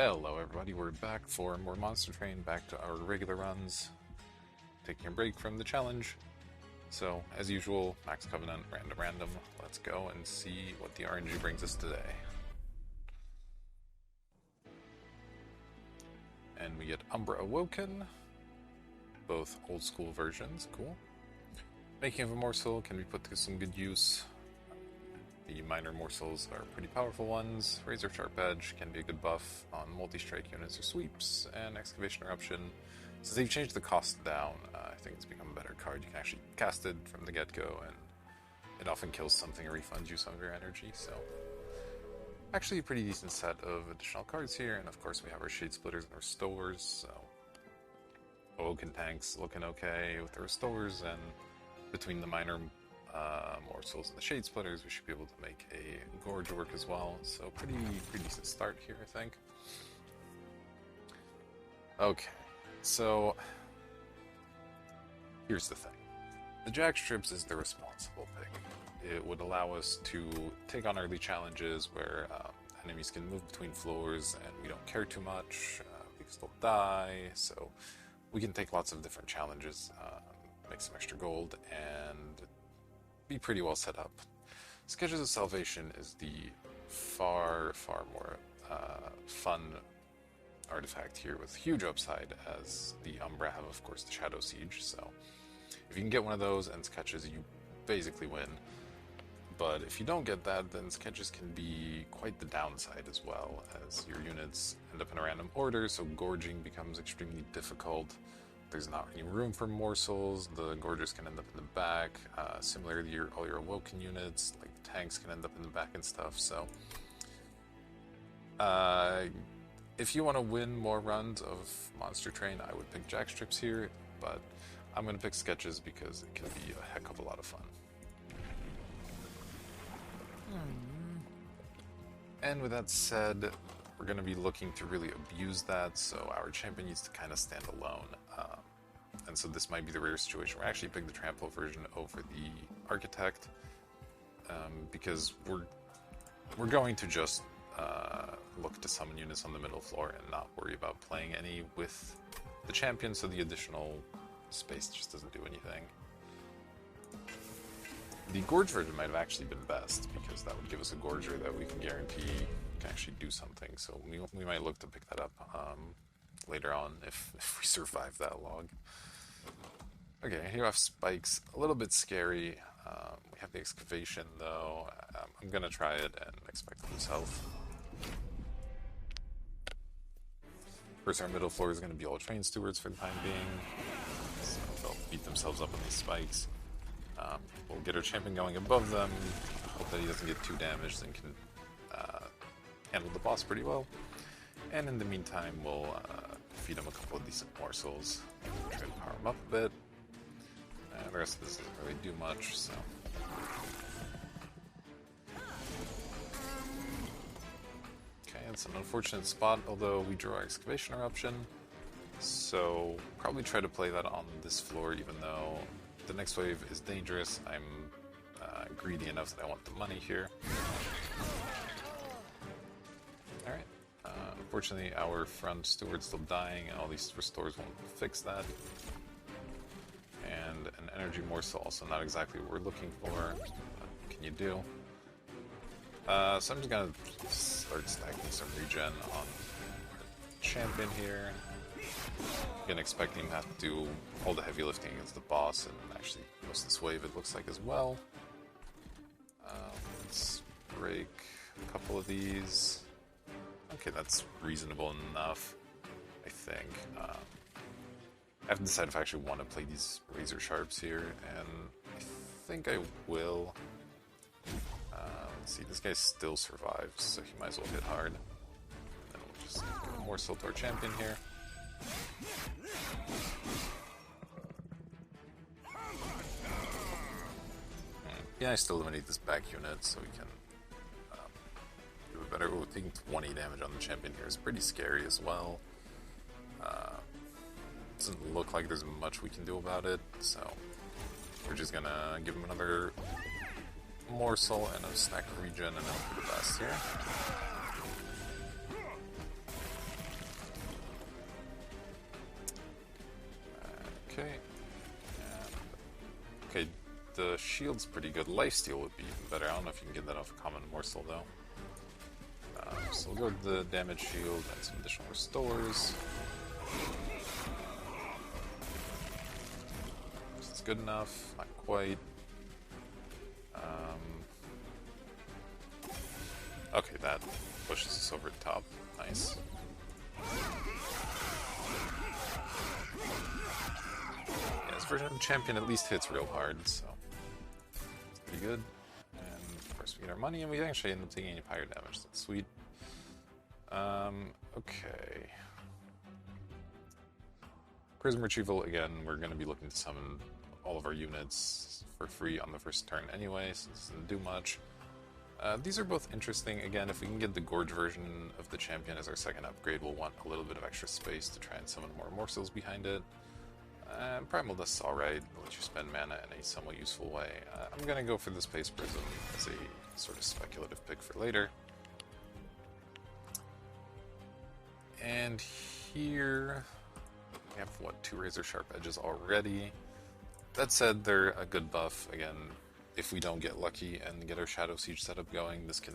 Hello everybody, we're back for more Monster Train, back to our regular runs, taking a break from the challenge. So, as usual, Max Covenant, random, let's go and see what the RNG brings us today. And we get Umbra Awoken, both old school versions, cool. Making of a Morsel can be put to some good use. The minor morsels are pretty powerful ones. Razor Sharp Edge can be a good buff on multi-strike units or sweeps, and Excavation Eruption, since they've changed the cost down, I think it's become a better card. You can actually cast it from the get-go, and it often kills something or refunds you some of your energy, so actually a pretty decent set of additional cards here, and of course we have our Shade Splitters and Restores, so Awoken Tanks looking okay with the Restores, and between the minor morsels and the Shade Splitters, we should be able to make a Gorge work as well. So pretty decent start here, I think. Okay, so here's the thing. The Jack Strips is the responsible pick. It would allow us to take on early challenges where enemies can move between floors and we don't care too much because they'll die. So we can take lots of different challenges, make some extra gold, and be pretty well set up. Sketches of Salvation is the far more fun artifact here with huge upside, as the Umbra have, of course, the Shadow Siege. So if you can get one of those and Sketches, you basically win. But if you don't get that, then Sketches can be quite the downside as well, as your units end up in a random order, so gorging becomes extremely difficult. There's not any room for morsels, the Gorgers can end up in the back, similarly all your Awoken units, like the tanks, can end up in the back and stuff, so if you want to win more runs of Monster Train, I would pick Jack Strips here, but I'm going to pick Sketches because it can be a heck of a lot of fun. And with that said, we're going to be looking to really abuse that, so our champion needs to kind of stand alone. And so this might be the rare situation where I actually pick the Trample version over the Architect, because we're going to just look to summon units on the middle floor and not worry about playing any with the champion, so the additional space just doesn't do anything. The Gorge version might have actually been best, because that would give us a Gorger that we can guarantee can actually do something, so we might look to pick that up later on if we survive that log. Okay, here we have Spikes, a little bit scary. We have the Excavation though. I'm gonna try it and expect lose health. First, our middle floor is gonna be all Train Stewards for the time being, so they'll beat themselves up on these Spikes. We'll get our champion going above them, hope that he doesn't get too damaged and can handle the boss pretty well. And in the meantime, we'll feed him a couple of decent morsels, try to power him up a bit. And the rest of this doesn't really do much, so. Okay, it's an unfortunate spot, although we draw Excavation Eruption, so probably try to play that on this floor, even though the next wave is dangerous. I'm greedy enough that I want the money here. Alright. Unfortunately, our front steward's still dying, and all these restores won't fix that. And an energy morsel, also not exactly what we're looking for. What can you do? So I'm just gonna start stacking some regen on our champion here. Again, expecting him to have to do all the heavy lifting against the boss, and actually most of this wave it looks like as well. Let's break a couple of these. Okay, that's reasonable enough, I think. I have to decide if I actually want to play these Razor Sharps here, and I think I will. Let's see, this guy still survives, so he might as well hit hard. Then we'll just go morsel to our champion here. Yeah, I still eliminate this back unit, so we can do it better. Ooh, taking 20 damage on the champion here is pretty scary as well. Doesn't look like there's much we can do about it, so we're just gonna give him another morsel and a stack of regen, and then hope for the best here. Okay. Okay, the shield's pretty good. Lifesteal would be even better. I don't know if you can get that off a common morsel though. So we'll go with the damage shield and some additional restores. This is good enough, not quite. Okay, that pushes us over the top. Nice. Yeah, this version of the champion at least hits real hard, so it's pretty good. And of course we get our money, and we actually end up taking any fire damage. That's sweet. Okay. Prism Retrieval, again, we're going to be looking to summon all of our units for free on the first turn anyway, so this doesn't do much. These are both interesting. Again, if we can get the Gorge version of the champion as our second upgrade, we'll want a little bit of extra space to try and summon more morsels behind it. Primal Dust is alright, it'll let you spend mana in a somewhat useful way. I'm going to go for the Space Prism as a sort of speculative pick for later. And here we have, what, 2 Razor Sharp Edges already. That said, they're a good buff. Again, if we don't get lucky and get our Shadow Siege setup going, this can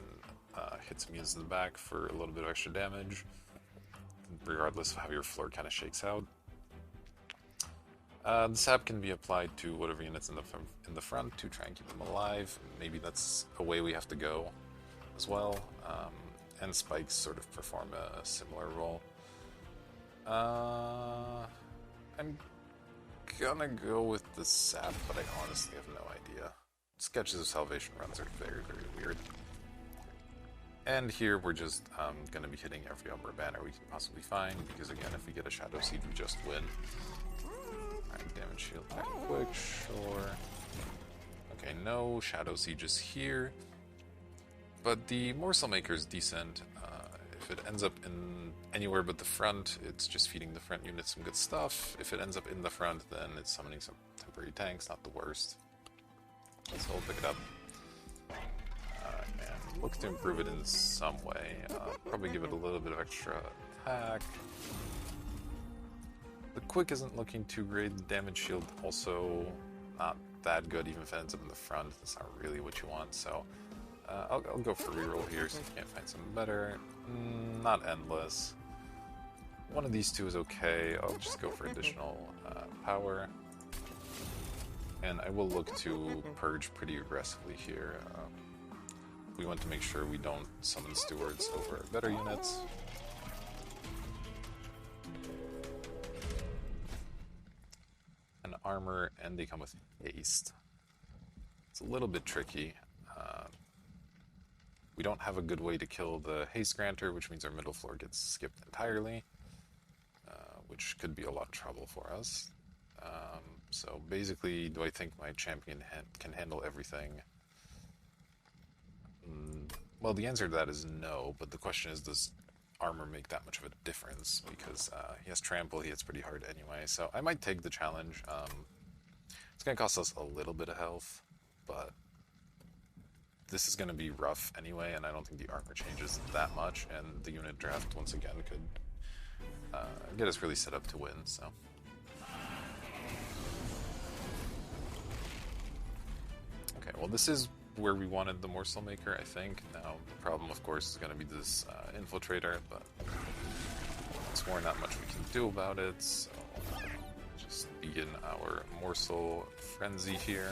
hit some units in the back for a little bit of extra damage, regardless of how your floor kind of shakes out. The sap can be applied to whatever units in the front to try and keep them alive. Maybe that's a way we have to go as well. And spikes sort of perform a similar role. I'm gonna go with the sap, but I honestly have no idea. Sketches of Salvation runs are very, very weird. And here we're just gonna be hitting every Umbra banner we can possibly find, because again, if we get a Shadow Siege, we just win. Alright, damage shield attack quick, sure. Okay, no Shadow Sieges here. But the Morsel Maker is decent. If it ends up in anywhere but the front, it's just feeding the front unit some good stuff. If it ends up in the front, then it's summoning some temporary tanks, not the worst. So we'll pick it up. And look to improve it in some way. Probably give it a little bit of extra attack. The quick isn't looking too great. The damage shield also not that good, even if it ends up in the front. That's not really what you want, so... I'll go for reroll here, so if you can't find something better. Not endless. One of these two is okay. I'll just go for additional power. And I will look to purge pretty aggressively here. We want to make sure we don't summon stewards over better units. And armor, and they come with haste. It's a little bit tricky. We don't have a good way to kill the haste granter, which means our middle floor gets skipped entirely, which could be a lot of trouble for us. So basically, do I think my champion can handle everything? Well, the answer to that is no, but the question is, does armor make that much of a difference? Because he has trample, he hits pretty hard anyway, so I might take the challenge. It's going to cost us a little bit of health, but this is going to be rough anyway, and I don't think the armor changes that much, and the unit draft, once again, could get us really set up to win, so... Okay, well this is where we wanted the Morsel Maker, I think. Now, the problem, of course, is going to be this Infiltrator, but it's more not much we can do about it, so just begin our Morsel Frenzy here.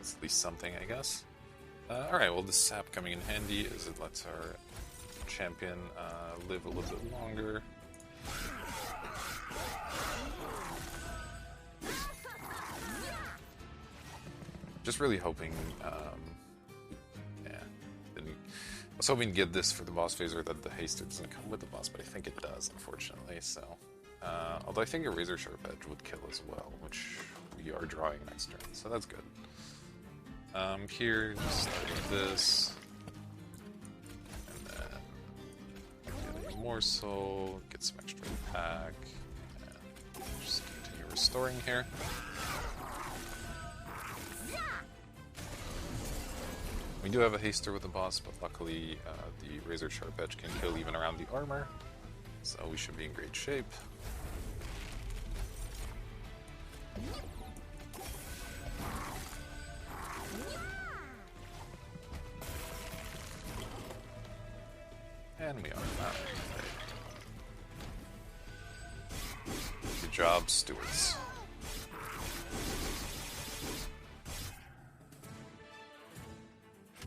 At least something, I guess. Alright, well, this sap coming in handy is it lets our champion live a little bit longer. Just really hoping, yeah. I was hoping to get this for the boss phase, or that the haste doesn't come with the boss, but I think it does, unfortunately, so... although I think a Razor Sharp Edge would kill as well, which we are drawing next turn, so that's good. Here, just like this, and then get a morsel, get some extra attack, and just continue restoring here. We do have a haster with the boss, but luckily the Razor Sharp Edge can kill even around the armor, so we should be in great shape. And we are not. Good job, stewards.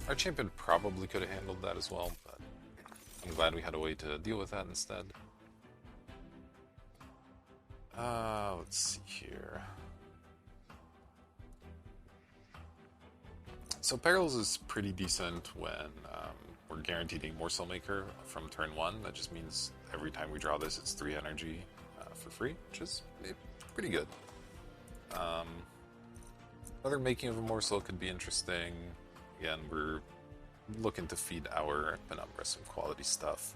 Our champion probably could have handled that as well, but I'm glad we had a way to deal with that instead. Let's see here. So Perils is pretty decent when we're guaranteed a Morsel Maker from turn 1. That just means every time we draw this, it's 3 energy for free, which is pretty good. Another making of a Morsel could be interesting. Again, we're looking to feed our Penumbra some quality stuff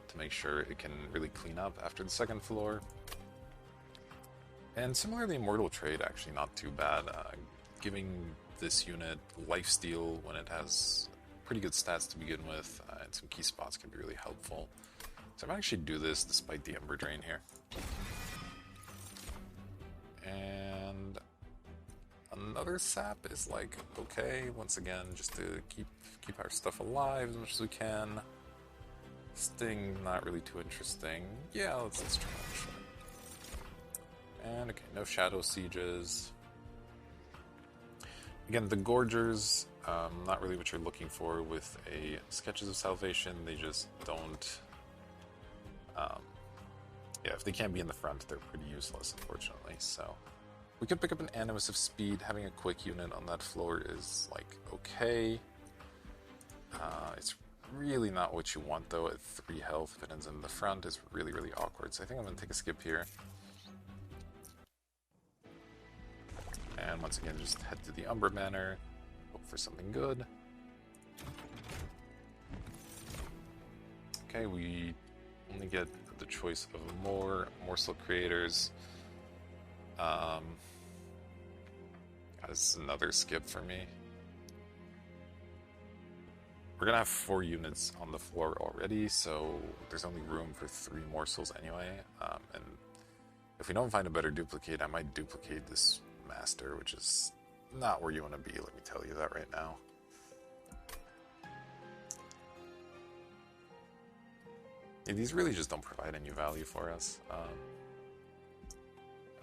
to make sure it can really clean up after the second floor. And similarly, Immortal Trade, actually not too bad. Giving this unit lifesteal when it has pretty good stats to begin with, and some key spots can be really helpful. So I might actually do this despite the Ember Drain here. And another sap is like, okay, once again, just to keep our stuff alive as much as we can. Sting, not really too interesting. Yeah, let's try it. And okay, no Shadow Sieges. Again, the Gorgers, not really what you're looking for with a Sketches of Salvation. They just don't... yeah, if they can't be in the front, they're pretty useless, unfortunately. So we could pick up an Animus of Speed. Having a quick unit on that floor is, like, okay. It's really not what you want, though. At 3 health, if it ends in the front, is really, really awkward. So I think I'm going to take a skip here. And once again, just head to the Umbra Manor, hope for something good. Okay, we only get the choice of more Morsel Creators. That's another skip for me. We're gonna have 4 units on the floor already, so there's only room for 3 morsels anyway. And if we don't find a better duplicate, I might duplicate this Master, which is not where you want to be, let me tell you that right now. Yeah, these really just don't provide any value for us.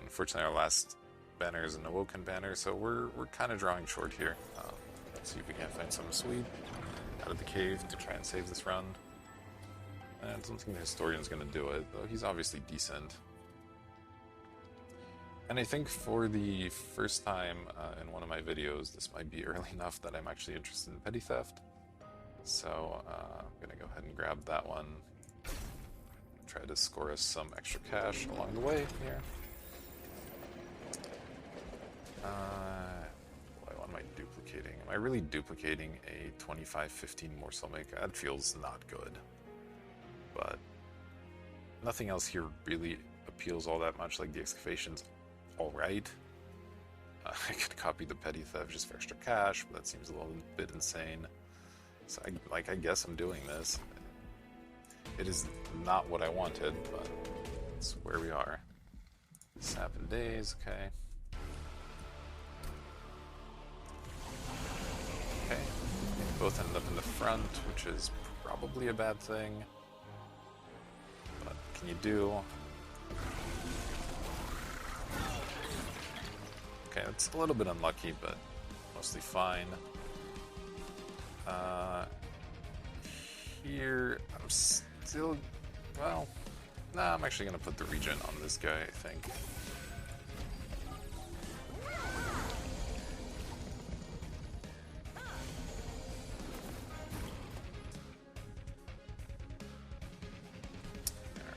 Unfortunately, our last banner is an Awoken banner, so we're kind of drawing short here. Let's see if we can't find some sweet out of the cave to try and save this run. And I don't think the Historian's going to do it, though he's obviously decent. And I think for the first time in one of my videos, this might be early enough that I'm actually interested in Petty Theft. So I'm going to go ahead and grab that one. Try to score us some extra cash along the way here. What am I duplicating? Am I really duplicating a 25-15 Morsel Maker? That feels not good. But nothing else here really appeals all that much, like the Excavation's alright. I could copy the Petty Theft just for extra cash, but that seems a little bit insane. So I guess I'm doing this. It is not what I wanted, but it's where we are. Sap and Days, okay. Okay, they both ended up in the front, which is probably a bad thing. But what can you do? Okay, it's a little bit unlucky, but mostly fine. Here, I'm still... well, nah, I'm actually going to put the regen on this guy, I think.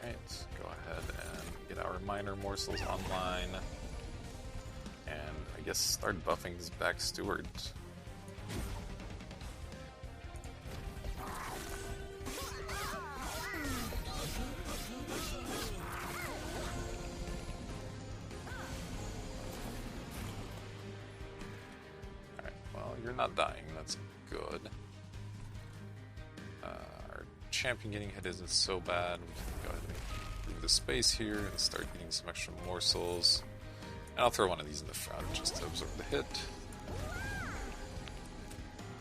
Alright, go ahead and get our minor morsels online. And I guess start buffing his back steward. you're not dying, that's good. Our champion getting hit isn't so bad. We can go ahead and move the space here and start eating some extra morsels. And I'll throw one of these in the front just to absorb the hit.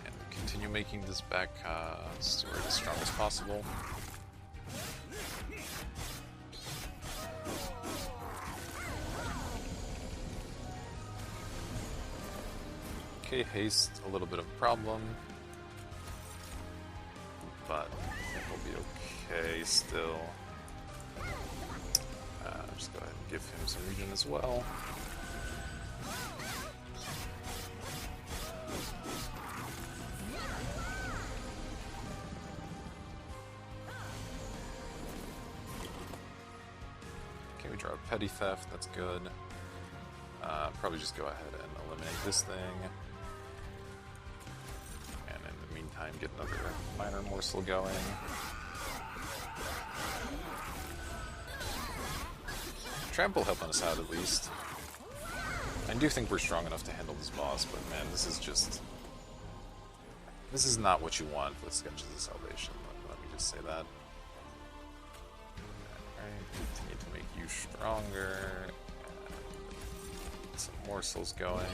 And continue making this back steward as strong as possible. Okay, haste, a little bit of a problem. But I think we'll be okay still. Just go ahead and give him some regen as well. Okay, we draw a petty theft, that's good. Probably just go ahead and eliminate this thing. And in the meantime, get another minor morsel going. Trample helping us out at least. I do think we're strong enough to handle this boss, but man, this is not what you want with Sketches of Salvation. Let me just say that. Alright, continue to make you stronger. Get some morsels going.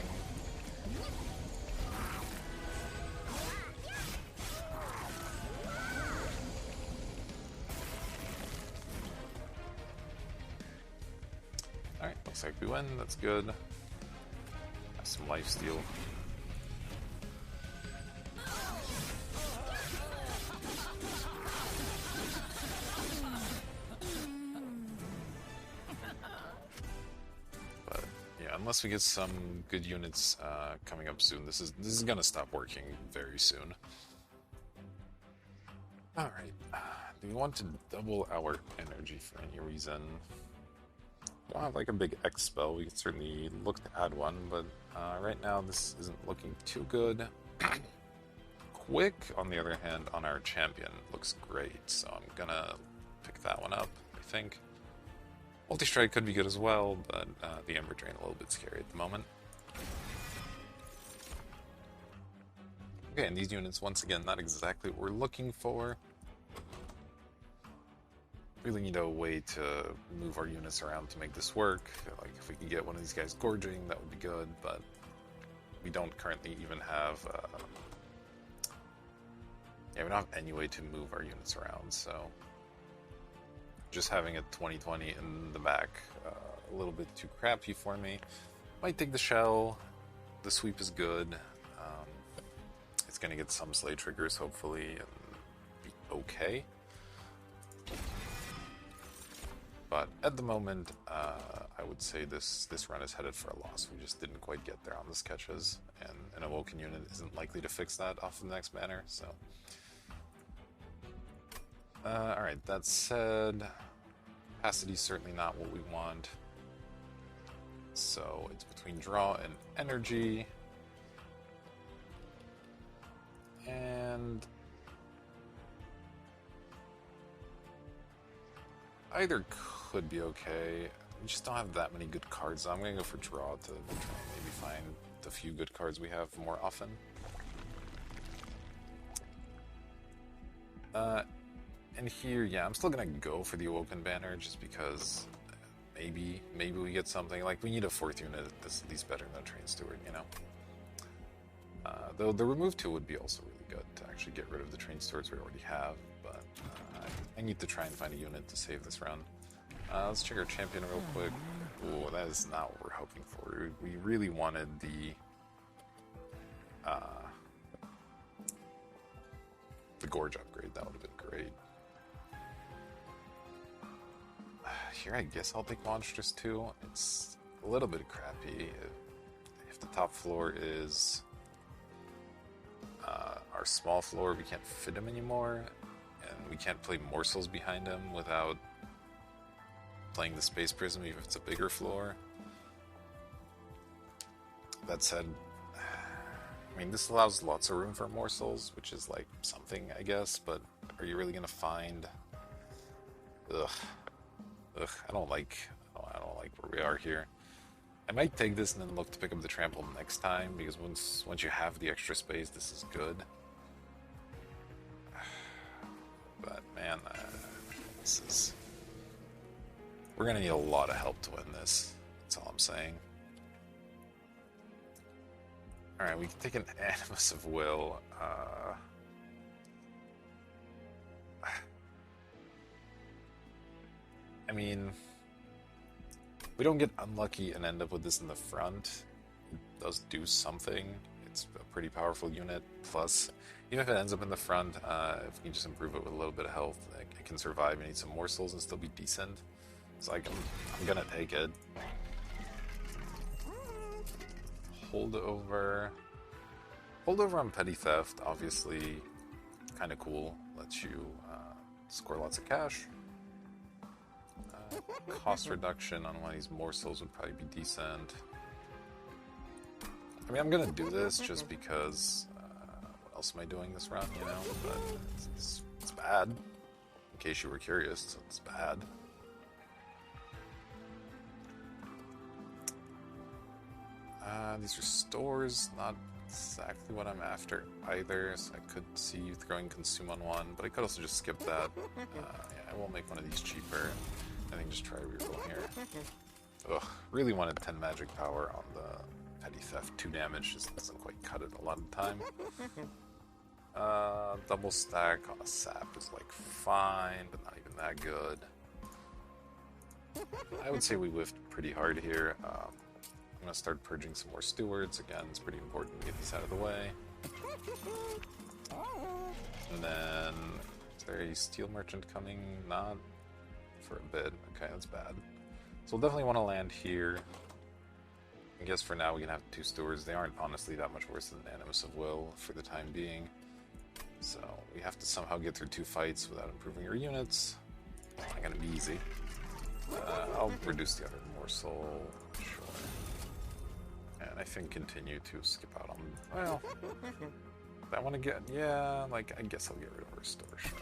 Alright, looks like we win, that's good. Have some lifesteal. But yeah, unless we get some good units coming up soon, this is gonna stop working very soon. Alright, do we want to double our energy for any reason? Don't have like a big X spell, we could certainly look to add one, but right now this isn't looking too good. Quick, on the other hand, on our champion looks great, so I'm gonna pick that one up, I think. Multi-strike could be good as well, but the Ember Drain a little bit scary at the moment. Okay, and these units, once again, not exactly what we're looking for. Really need a way to move our units around to make this work. Like, if we can get one of these guys gorging, that would be good, but we don't currently even have... we don't have any way to move our units around, so... Just having a 2020 in the back, a little bit too crappy for me. Might take the shell. The sweep is good. It's going to get some slay triggers, hopefully, and be okay. But at the moment, I would say this run is headed for a loss. We just didn't quite get there on the sketches, and an Awoken unit isn't likely to fix that off the next banner, so... Alright, that said, capacity's certainly not what we want. So it's between draw and energy. And either could be okay. We just don't have that many good cards. So I'm going to go for draw to try and maybe find the few good cards we have more often. And here, yeah, I'm still going to go for the Awoken banner just because maybe we get something. Like, we need a 4th unit that's at least better than a Train Steward, you know? Though the remove 2 would be also really good to actually get rid of the Train Stewards we already have, but I need to try and find a unit to save this round. Let's check our champion real quick. Ooh, that is not what we're hoping for. We really wanted the Gorge upgrade. That would have been great. Here, I guess I'll take Monstrous too. It's a little bit crappy. If the top floor is our small floor, we can't fit him anymore, and we can't play morsels behind him without playing the Space Prism, even if it's a bigger floor. That said, I mean, this allows lots of room for morsels, which is like something, I guess, but are you really gonna find... Ugh, I don't like where we are here. I might take this and then look to pick up the trample next time, because once you have the extra space, this is good. But man, this is... We're gonna need a lot of help to win this. That's all I'm saying. Alright, we can take an Animus of Will. I mean, we don't get unlucky and end up with this in the front. It does do something. It's a pretty powerful unit. Plus, even if it ends up in the front, if we can just improve it with a little bit of health, it can survive and need some morsels and still be decent. So I'm gonna take it. Holdover. Holdover on Petty Theft, obviously, kind of cool. Lets you score lots of cash. Cost reduction on one of these morsels would probably be decent. I mean, I'm gonna do this just because. What else am I doing this round? You know, but it's bad. In case you were curious, it's bad. These restores, not exactly what I'm after either, so I could see you throwing Consume on one, but I could also just skip that. Yeah, I will make one of these cheaper. I think just try reroll here. Ugh, really wanted 10 magic power on the Petty Theft. 2 damage just doesn't quite cut it a lot of the time. Double stack on a sap is like fine, but not even that good. I would say we whiffed pretty hard here. I'm going to start purging some more stewards. Again, it's pretty important to get these out of the way. And then, is there a steel merchant coming? Not for a bit. Okay, that's bad. So we'll definitely want to land here. I guess for now we can have 2 stewards. They aren't honestly that much worse than Animus of Will for the time being. So we have to somehow get through 2 fights without improving our units. It's not going to be easy. I'll reduce the other morsel. Sure. And I think continue to skip out on... Well, I want to get... Yeah, like, I guess I'll get rid of Restore, sure.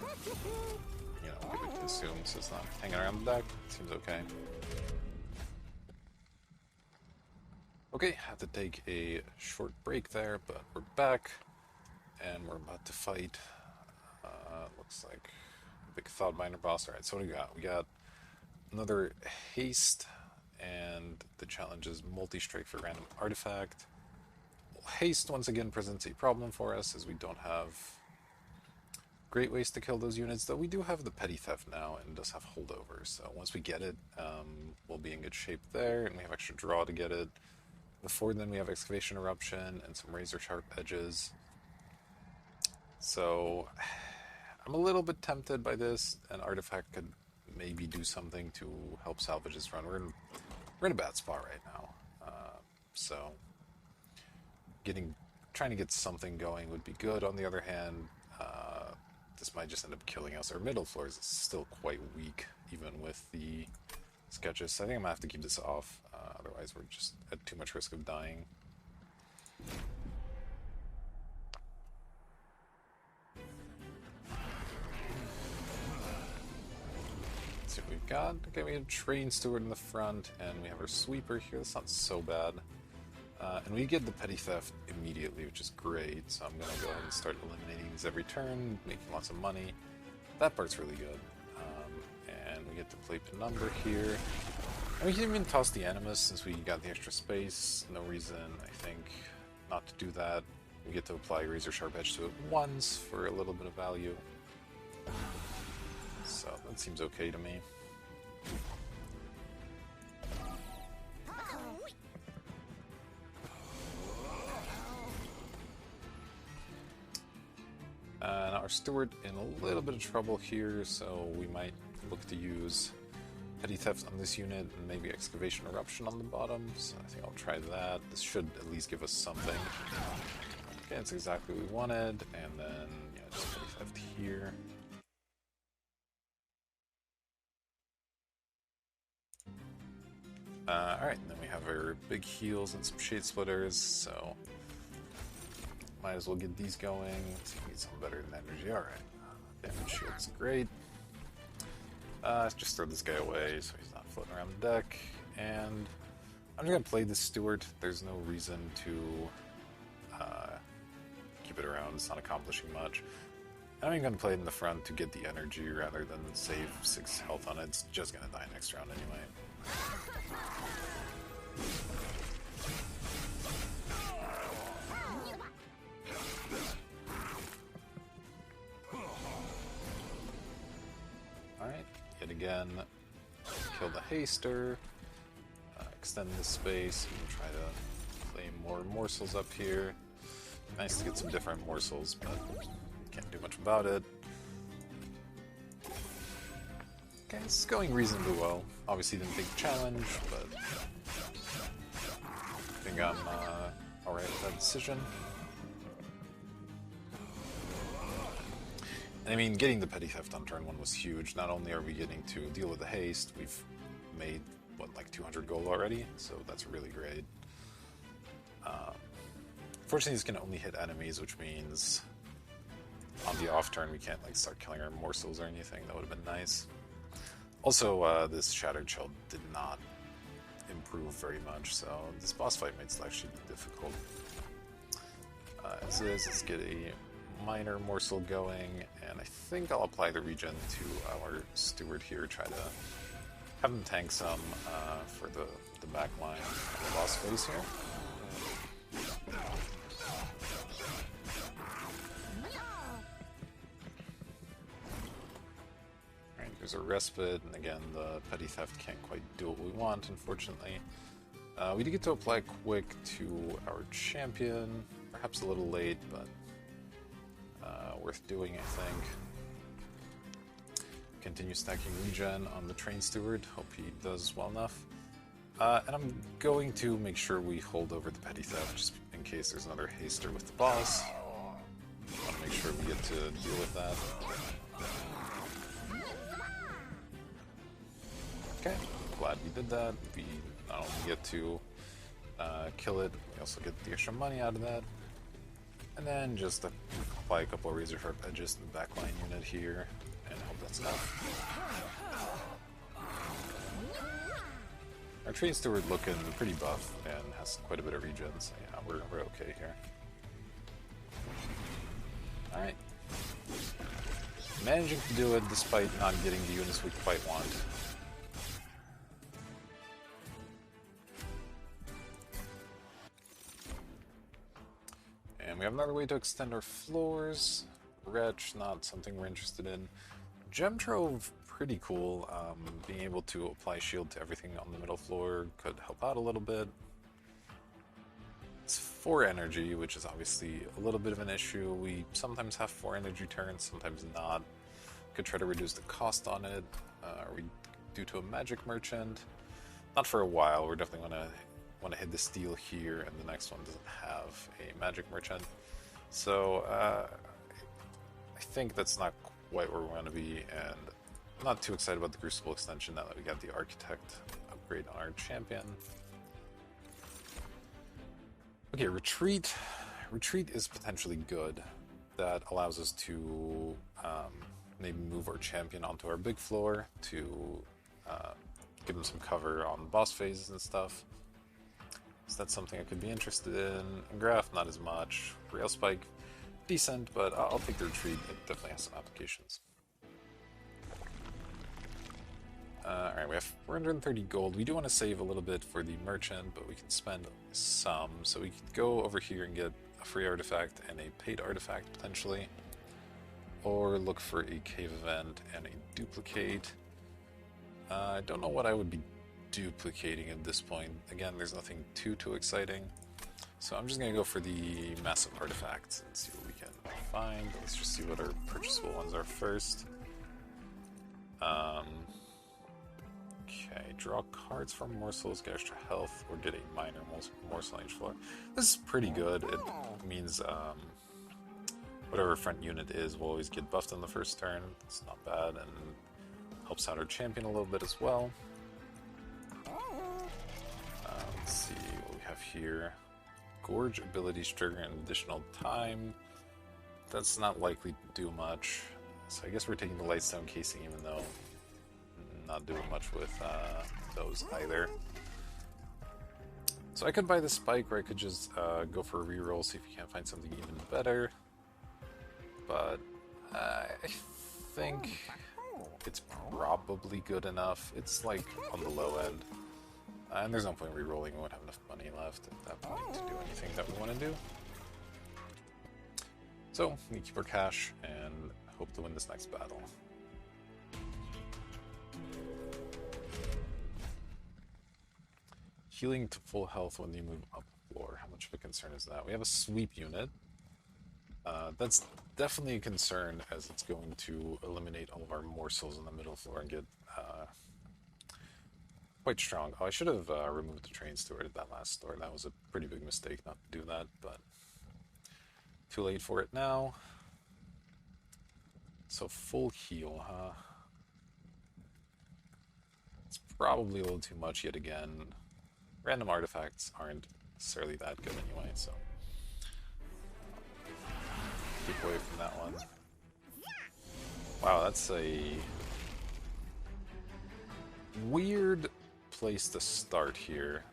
You know, give it Consume so it's not hanging around the deck. Seems okay. Okay, have to take a short break there, but we're back. And we're about to fight... looks like a big Thoughtbinder boss. Alright, so what do we got? We got another Haste... And the challenge is multi-strike for random artifact. Haste once again presents a problem for us as we don't have great ways to kill those units, though we do have the Petty Theft now and it does have holdover. So once we get it, we'll be in good shape there, and we have extra draw to get it. Before then we have Excavation Eruption and some razor sharp edges. So I'm a little bit tempted by this. An artifact could maybe do something to help salvage this run. We're in a bad spot right now, so trying to get something going would be good. On the other hand, this might just end up killing us. Our middle floors is still quite weak, even with the sketches. So I think I'm gonna have to keep this off. Otherwise, we're just at too much risk of dying. What we've got. Okay, we have Train Steward in the front, and we have our Sweeper here. That's not so bad. And we get the Petty Theft immediately, which is great. So I'm going to go ahead and start eliminating these every turn, making lots of money. That part's really good. And we get to play Penumbra here. And we can even toss the Animus since we got the extra space. No reason, I think, not to do that. We get to apply Razor Sharp Edge to it once for a little bit of value. So that seems okay to me. Now our Steward in a little bit of trouble here, so we might look to use Petty Theft on this unit and maybe Excavation Eruption on the bottom. So I think I'll try that. This should at least give us something. Okay, that's exactly what we wanted. And then, yeah, just Petty Theft here. Alright, and then we have our big heals and some Shade Splitters, so might as well get these going. Let's see if we get something better than energy. Alright, damage shield's great. Just throw this guy away so he's not floating around the deck. And I'm just gonna play the Steward. There's no reason to keep it around. It's not accomplishing much. I'm even gonna play it in the front to get the energy rather than save 6 health on it. It's just gonna die next round anyway. Alright, yet again, kill the Haster, extend the space, and try to play more morsels up here. Nice to get some different morsels, but can't do much about it. Okay, this is going reasonably well. Obviously didn't take the challenge, but I think I'm alright with that decision. And I mean, getting the Petty Theft on turn 1 was huge. Not only are we getting to deal with the haste, we've made, what, like 200 gold already? So that's really great. Fortunately, this can only hit enemies, which means on the off turn we can't like start killing our morsels or anything. That would have been nice. Also, this Shattered Shell did not improve very much, so this boss fight might actually be difficult. As is, let's get a minor morsel going, and I think I'll apply the regen to our Steward here, try to have him tank some for the back line of the boss phase here. Alright, there's a respite, and again, the Petty Theft can't quite do what we want, unfortunately. We do get to apply quick to our champion, perhaps a little late, but worth doing, I think. Continue stacking regen on the Train Steward, hope he does well enough. And I'm going to make sure we hold over the Petty Theft, just in case there's another haster with the boss. I want to make sure we get to deal with that. Okay, glad we did that. We not only get to kill it, we also get the extra money out of that. And then just apply a couple of Razor Sharp Edges to the backline unit here, and hope that's enough. Our Train Steward looking pretty buff and has quite a bit of regen, so yeah, we're okay here. Alright. Managing to do it despite not getting the units we quite want. And we have another way to extend our floors. Wretch, not something we're interested in. Gem Trove, pretty cool. Being able to apply shield to everything on the middle floor could help out a little bit. It's 4 energy, which is obviously a little bit of an issue. We sometimes have 4 energy turns, sometimes not. Could try to reduce the cost on it. Are we due to a magic merchant? Not for a while. We're definitely want to hit the steel here, and the next one doesn't have a magic merchant. So I think that's not quite where we want to be, and I'm not too excited about the Crucible extension now that we got the Architect upgrade on our champion. Okay, Retreat. Retreat is potentially good. That allows us to maybe move our champion onto our big floor to give him some cover on boss phases and stuff. So that's something I could be interested in. Graph, not as much. Rail Spike, decent, but I'll take the Retreat. It definitely has some applications. Alright, we have 430 gold. We do want to save a little bit for the merchant, but we can spend some. So we could go over here and get a free artifact and a paid artifact, potentially. Or look for a cave event and a duplicate. I don't know what I would be duplicating at this point. Again, there's nothing too exciting. So I'm just going to go for the massive artifacts and see what we can find. Let's just see what our purchasable ones are first. Okay, draw cards from morsels, get extra health, or get a minor morsel on each floor. This is pretty good. It means whatever front unit is will always get buffed on the first turn. It's not bad, and helps out our champion a little bit as well. Let's see what we have here. Gorge abilities trigger an additional time. That's not likely to do much. So I guess we're taking the Lightstone casing, even though not doing much with those either. So I could buy the spike, or I could just go for a reroll, see if you can't find something even better. But I think it's probably good enough. It's like on the low end. And there's no point re-rolling, we won't have enough money left at that point to do anything that we want to do. So, we keep our cash and hope to win this next battle. Healing to full health when you move up the floor. How much of a concern is that? We have a sweep unit. That's definitely a concern, as it's going to eliminate all of our morsels in the middle floor and get quite strong. Oh, I should have removed the train steward at that last store. That was a pretty big mistake not to do that, but too late for it now. So full heal, huh? It's probably a little too much yet again. Random artifacts aren't necessarily that good anyway, so keep away from that one. Wow, that's a weird place to start here.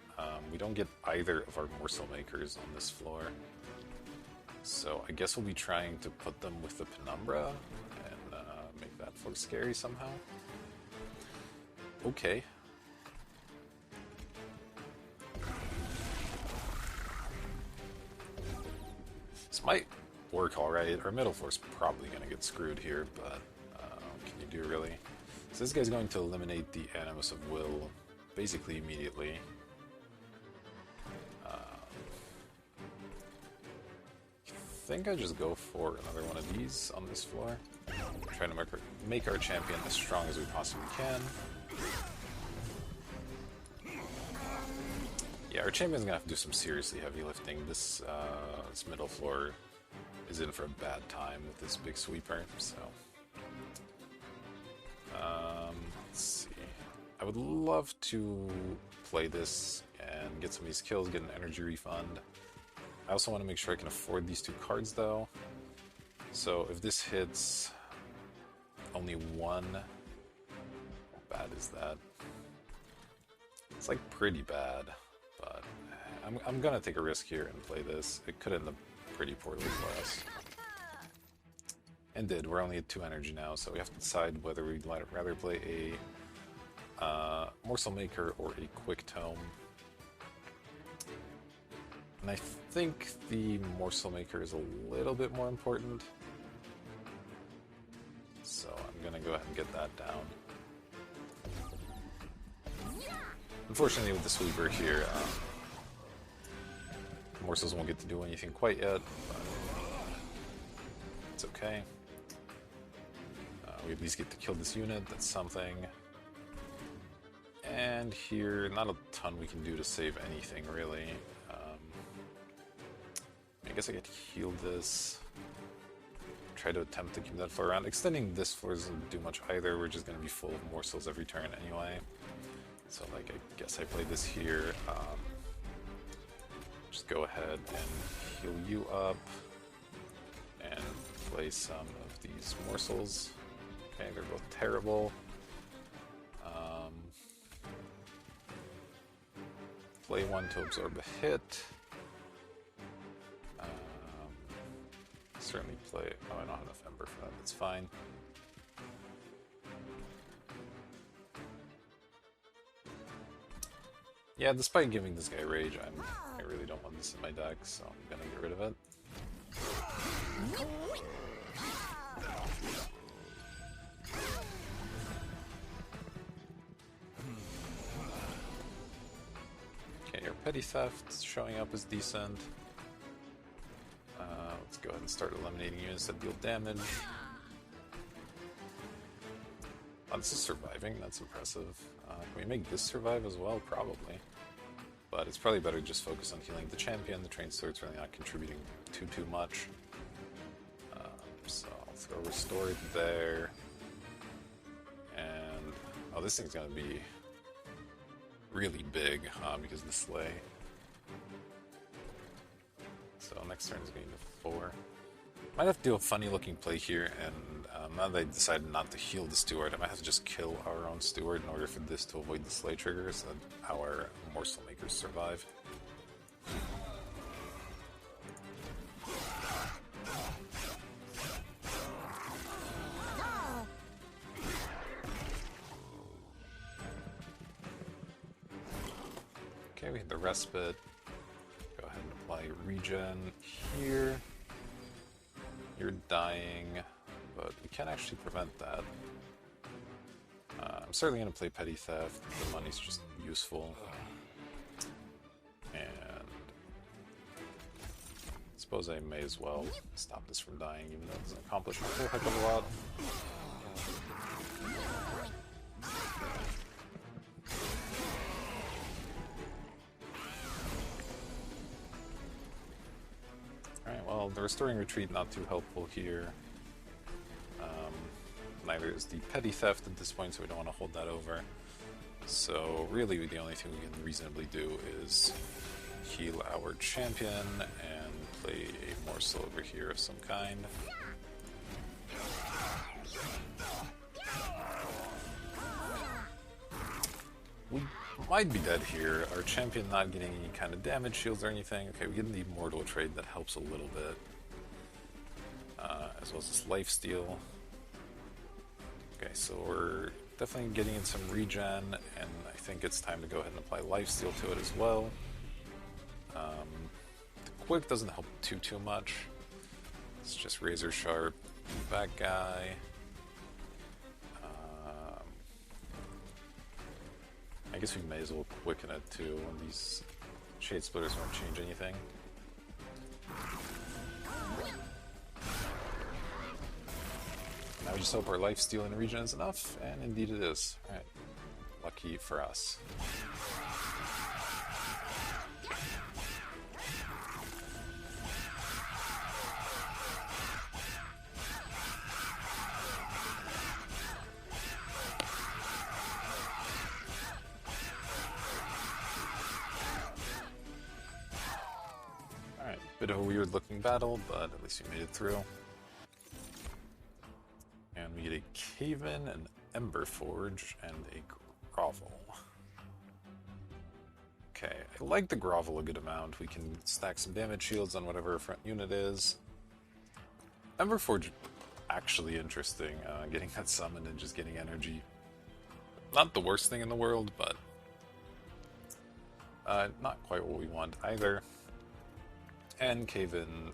We don't get either of our morsel makers on this floor, so I guess we'll be trying to put them with the penumbra and make that floor scary somehow. Okay. This might work alright. Our middle floor's probably going to get screwed here, but what can you do really? So this guy's going to eliminate the Animus of Will basically immediately. I think I just go for another one of these on this floor. Trying to make our champion as strong as we possibly can. Yeah, our champion's gonna have to do some seriously heavy lifting. This middle floor is in for a bad time with this big sweeper, so... let's see. I would love to play this and get some of these kills, get an energy refund. I also want to make sure I can afford these 2 cards, though. So if this hits only 1, how bad is that? It's like pretty bad, but I'm gonna take a risk here and play this. It could end up pretty poorly for us. And did. We're only at 2 energy now, so we have to decide whether we'd rather play a Morsel Maker or a Quick Tome. And I think the Morsel Maker is a little bit more important. So I'm gonna go ahead and get that down. Unfortunately with the sweeper here, morsels won't get to do anything quite yet, but it's okay. We at least get to kill this unit, that's something. And here, not a ton we can do to save anything really. I guess I could heal this. Try to attempt to keep that floor around. Extending this floor doesn't do much either, we're just going to be full of morsels every turn anyway. So like, I guess I play this here. Just go ahead and heal you up. And play some of these morsels. Okay, they're both terrible. Play one to absorb a hit. Certainly play... Oh, I don't have enough Ember for that. That's fine. Yeah, despite giving this guy Rage, I really don't want this in my deck, so I'm gonna get rid of it. Okay, your Petty Theft showing up is decent. Let's go ahead and start eliminating units that deal damage. Oh, this is surviving, that's impressive. Can we make this survive as well? Probably. But it's probably better to just focus on healing the champion. The train sword's really not contributing too much. So I'll throw Restored there. And... oh, this thing's gonna be really big, because of the Slay. So next turn is going to 4. Might have to do a funny looking play here, and now that I decided not to heal the steward, I might have to just kill our own steward in order for this to avoid the Slay trigger so that our Morsel Makers survive. Okay, we hit the respite. Go ahead and apply regen here. You're dying, but we can actually prevent that. I'm certainly going to play Petty Theft. The money's just useful. And I suppose I may as well stop this from dying, even though it doesn't accomplish a whole heck of a lot. Alright, well, the Restoring Retreat not too helpful here. Neither is the Petty Theft at this point, so we don't want to hold that over. So really the only thing we can reasonably do is heal our champion and play a morsel over here of some kind. We might be dead here. Our champion not getting any kind of damage shields or anything. Okay, we get the Immortal trade, that helps a little bit. As well as this lifesteal. Okay, so we're definitely getting in some regen, and I think it's time to go ahead and apply lifesteal to it as well. The quick doesn't help too much. It's just razor sharp, that guy. I guess we may as well quicken it too, when these shade splitters won't change anything. Now we just hope our lifesteal and regen is enough, and indeed it is. Alright, lucky for us. Alright, bit of a weird looking battle, but at least we made it through. And we get a Cave-In, an Ember Forge, and a Grovel. Okay, I like the Grovel a good amount. We can stack some damage shields on whatever our front unit is. Ember Forge, actually interesting, getting that summoned and just getting energy. Not the worst thing in the world, but not quite what we want either. And Cave-In,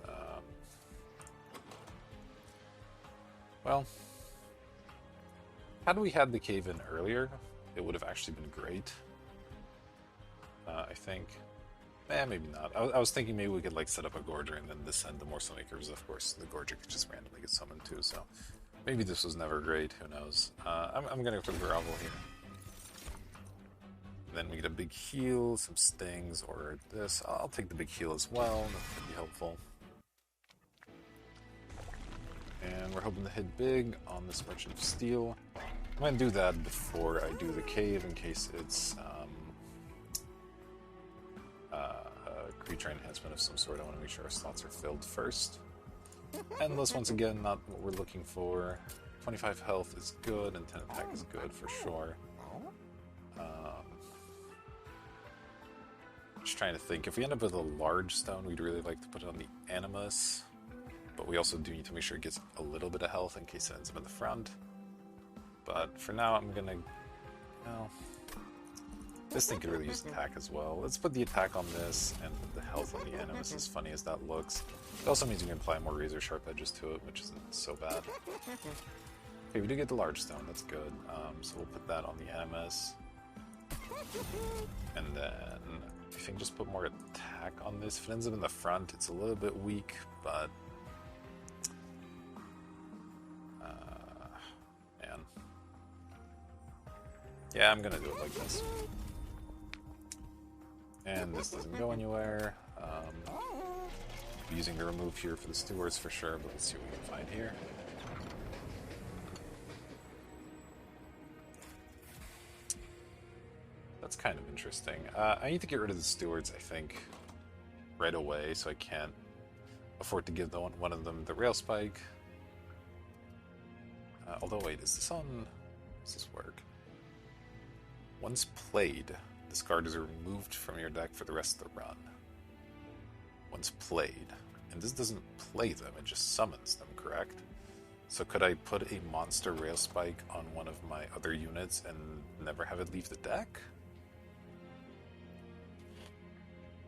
well, had we had the Cave-In earlier, it would have actually been great. I think. Maybe not. I was thinking maybe we could like set up a Gorger and then descend the Morsel Makers. Of course, the Gorger could just randomly get summoned too, so maybe this was never great. Who knows? I'm gonna go for the Grovel here. Then we get a big heal, some stings, or this. I'll take the big heal as well. That could be helpful. And we're hoping to hit big on this Merchant of Steel. I'm going to do that before I do the cave in case it's a creature enhancement of some sort. I want to make sure our slots are filled first. Endless, once again, not what we're looking for. 25 health is good, and 10 attack is good for sure. Just trying to think. If we end up with a large stone, we'd really like to put it on the Animus. But we also do need to make sure it gets a little bit of health in case it ends up in the front. But for now, I'm gonna... Well, this thing could really use attack as well. Let's put the attack on this and the health on the Animus, as funny as that looks. It also means we can apply more razor sharp edges to it, which isn't so bad. Okay, we do get the large stone, that's good. So we'll put that on the Animus. And then I think just put more attack on this. If it ends up in the front, it's a little bit weak, but... man. Yeah, I'm gonna do it like this. And this doesn't go anywhere. Using the remove here for the stewards for sure, but let's see what we can find here. That's kind of interesting. I need to get rid of the stewards, I think, right away, so I can't afford to give one of them the rail spike. Although, wait, is this on... How does this work? Once played, this card is removed from your deck for the rest of the run. once played. And this doesn't play them, it just summons them, correct? So could I put a monster rail spike on one of my other units and never have it leave the deck?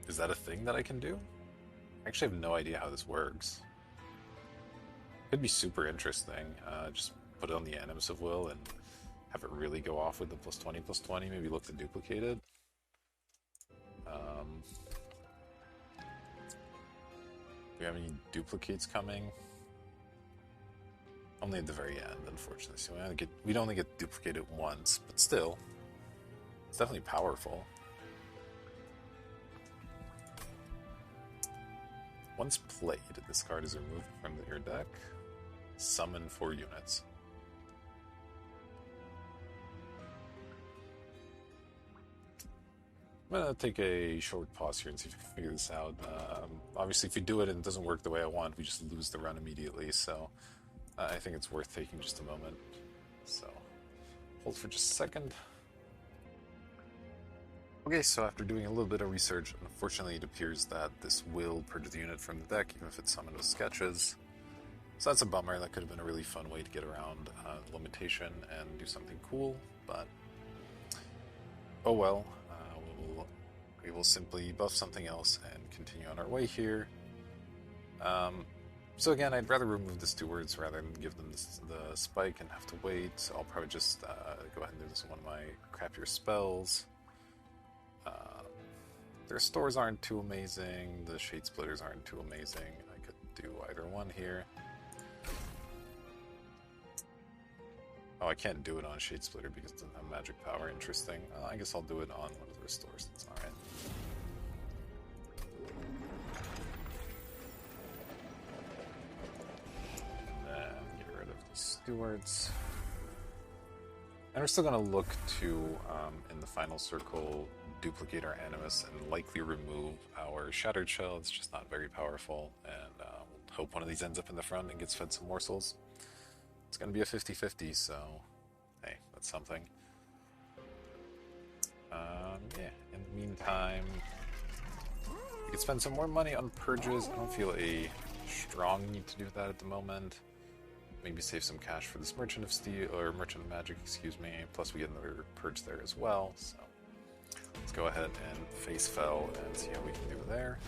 Is that a thing that I can do? I actually have no idea how this works. Could be super interesting. Just put it on the Animus of Will and have it really go off with the +20/+20. Maybe look to duplicate it. Do we have any duplicates coming? Only at the very end, unfortunately. So we'd only get duplicated once, but still, it's definitely powerful. Once played, this card is removed from your deck. Summon 4 units. I'm gonna take a short pause here and see if I can figure this out. Obviously, if you do it and it doesn't work the way I want, we just lose the run immediately, so I think it's worth taking just a moment. So, hold for just a second. Okay, so after doing a little bit of research, unfortunately it appears that this will purge the unit from the deck, even if it's summoned with sketches. So that's a bummer. That could have been a really fun way to get around the limitation and do something cool, but oh well. We will simply buff something else and continue on our way here. So again, I'd rather remove the stewards rather than give them the spike and have to wait. So I'll probably just go ahead and do this with one of my crappier spells. Their stores aren't too amazing. The Shade Splitters aren't too amazing. I could do either one here. Oh, I can't do it on Shade Splitter because it doesn't have magic power. Interesting. I guess I'll do it on one of the restores. That's alright. And then get rid of the stewards. And we're still going to look to, in the final circle, duplicate our Animus and likely remove our Shattered Shell. It's just not very powerful, and we'll hope one of these ends up in the front and gets fed some morsels. It's going to be a 50-50, so hey, that's something. Yeah, in the meantime, we could spend some more money on purges. I don't feel a strong need to do that at the moment. Maybe save some cash for this Merchant of Steel, or Merchant of Magic, excuse me. Plus we get another purge there as well, so let's go ahead and face fell and see how we can do there.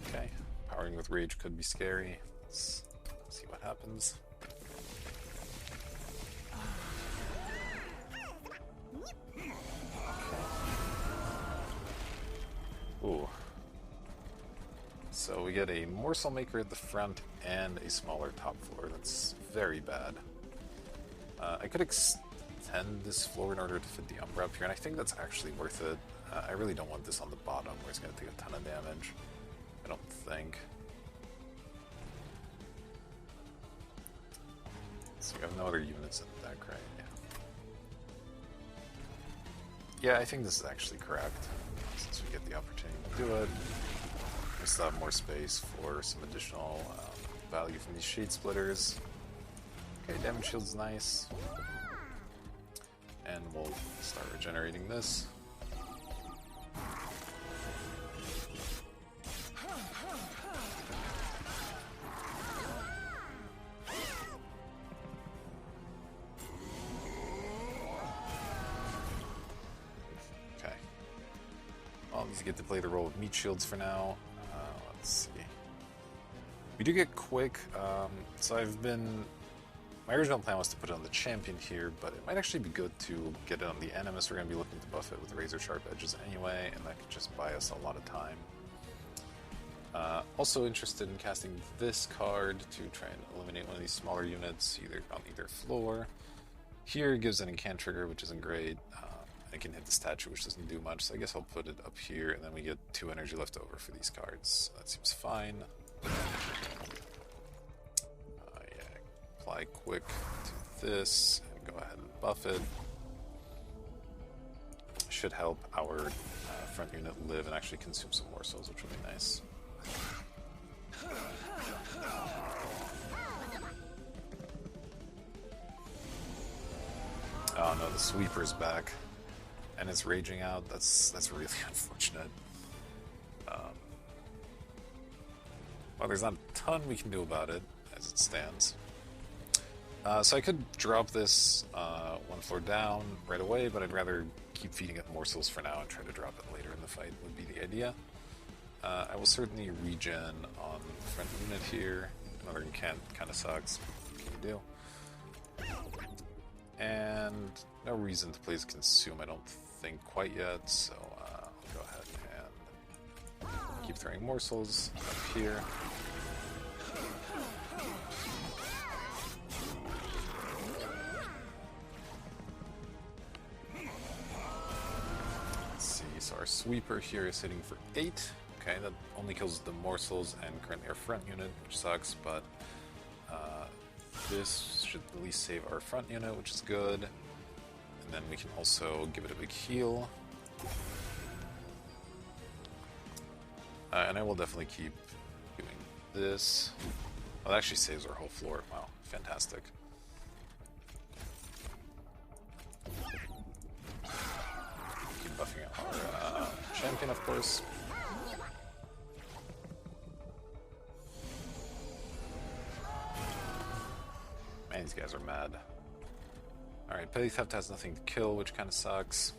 Okay, powering with Rage could be scary. Let's see what happens. Ooh. So we get a Morsel Maker at the front and a smaller top floor. That's very bad. I could extend this floor in order to fit the Umbra up here, and I think that's actually worth it. I really don't want this on the bottom where it's going to take a ton of damage. I don't think. So we have no other units in the deck, right? Yeah. Yeah, I think this is actually correct, since we get the opportunity to do it. We still have more space for some additional value from these Shade Splitters. Okay, damage shield's nice. And we'll start regenerating this. Okay. Well, these get to play the role of meat shields for now. Let's see. We do get quick, so my original plan was to put it on the champion here, but it might actually be good to get it on the Animus. We're going to be looking to buff it with razor sharp edges anyway, and that could just buy us a lot of time. Also interested in casting this card to try and eliminate one of these smaller units, on either floor. Here it gives an incant trigger, which isn't great. I can hit the statue, which doesn't do much, so I guess I'll put it up here, and then we get 2 energy left over for these cards. That seems fine. Yeah, apply quick to this, and go ahead and buff it. Should help our front unit live and actually consume some morsels, which would be nice. Oh no, the sweeper's back. And it's raging out. That's really unfortunate. Well, there's not a ton we can do about it as it stands. So I could drop this one floor down right away, but I'd rather keep feeding it morsels for now and try to drop it later in the fight would be the idea. I will certainly regen on the front unit here. Another incant kind of sucks. What can you do? And no reason to place Consume, I don't think quite yet, so I'll go ahead and keep throwing morsels up here. Let's see, so our sweeper here is hitting for 8. Okay, that only kills the morsels and currently our front unit, which sucks, but this should at least save our front unit, which is good. And then we can also give it a big heal. And I will definitely keep doing this. Well, that actually saves our whole floor. Wow, fantastic. Keep buffing our champion, of course. Man, these guys are mad. Alright, Petty Theft has nothing to kill, which kind of sucks.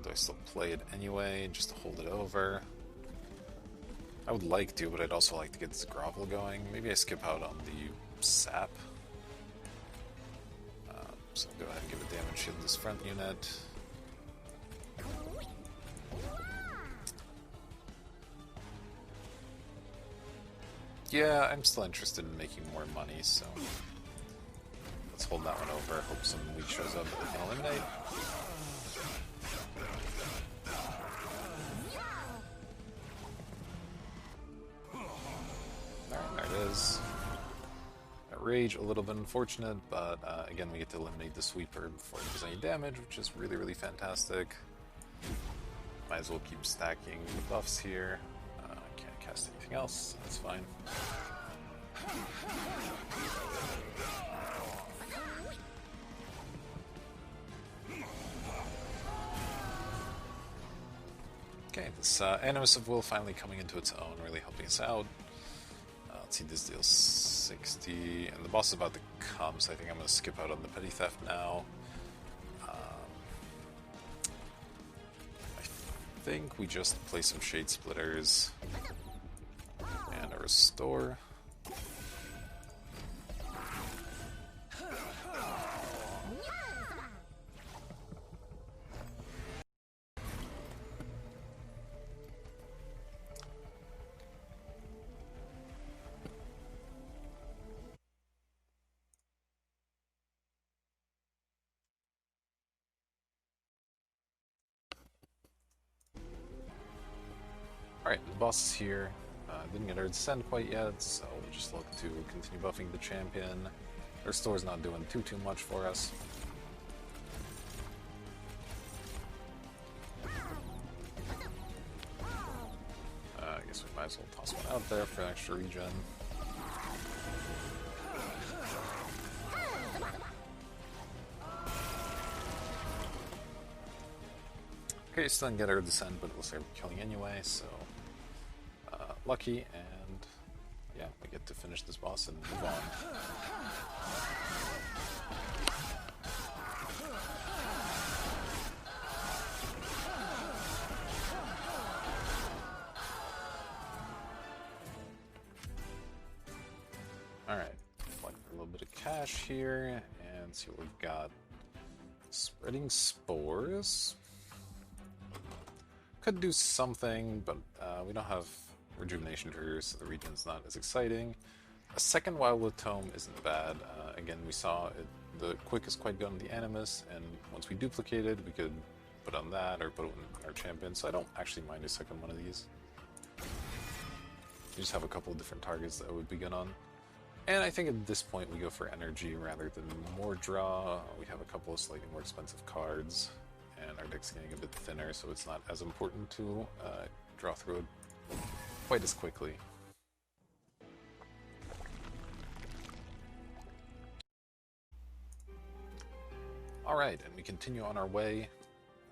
Do I still play it anyway, just to hold it over? I would like to, but I'd also like to get this grovel going. Maybe I skip out on the sap. So go ahead and give a damage shield to this front unit. Yeah, I'm still interested in making more money, so let's hold that one over. Hope some weak shows up that we can eliminate. Alright, there it is. That rage, a little bit unfortunate, but again, we get to eliminate the sweeper before it does any damage, which is really, really fantastic. Might as well keep stacking the buffs here. Can't cast anything else, that's fine. Okay, this Animus of Will finally coming into its own, really helping us out. Let's see, this deals 60, and the boss is about to come, so I think I'm going to skip out on the Petty Theft now. I think we just play some Shade Splitters and a Restore. Alright, the boss is here. Didn't get our descent quite yet, so we'll just look to continue buffing the champion. Our store's not doing too much for us. I guess we might as well toss one out there for an extra regen. Okay, still didn't get our descent, but it looks like we're killing anyway, so lucky, and yeah, we get to finish this boss and move on. Alright, collect a little bit of cash here, and see what we've got. Spreading Spores. Could do something, but we don't have rejuvenation triggers, so the regen's not as exciting. A second Wildwood Tome isn't bad. Again, we saw it, the quick is quite good on the Animus, and once we duplicated, we could put on that or put it on our champion, so I don't actually mind a second one of these. You just have a couple of different targets that would be good on. And I think at this point we go for energy rather than more draw. We have a couple of slightly more expensive cards, and our deck's getting a bit thinner, so it's not as important to draw through it quite as quickly. Alright, and we continue on our way.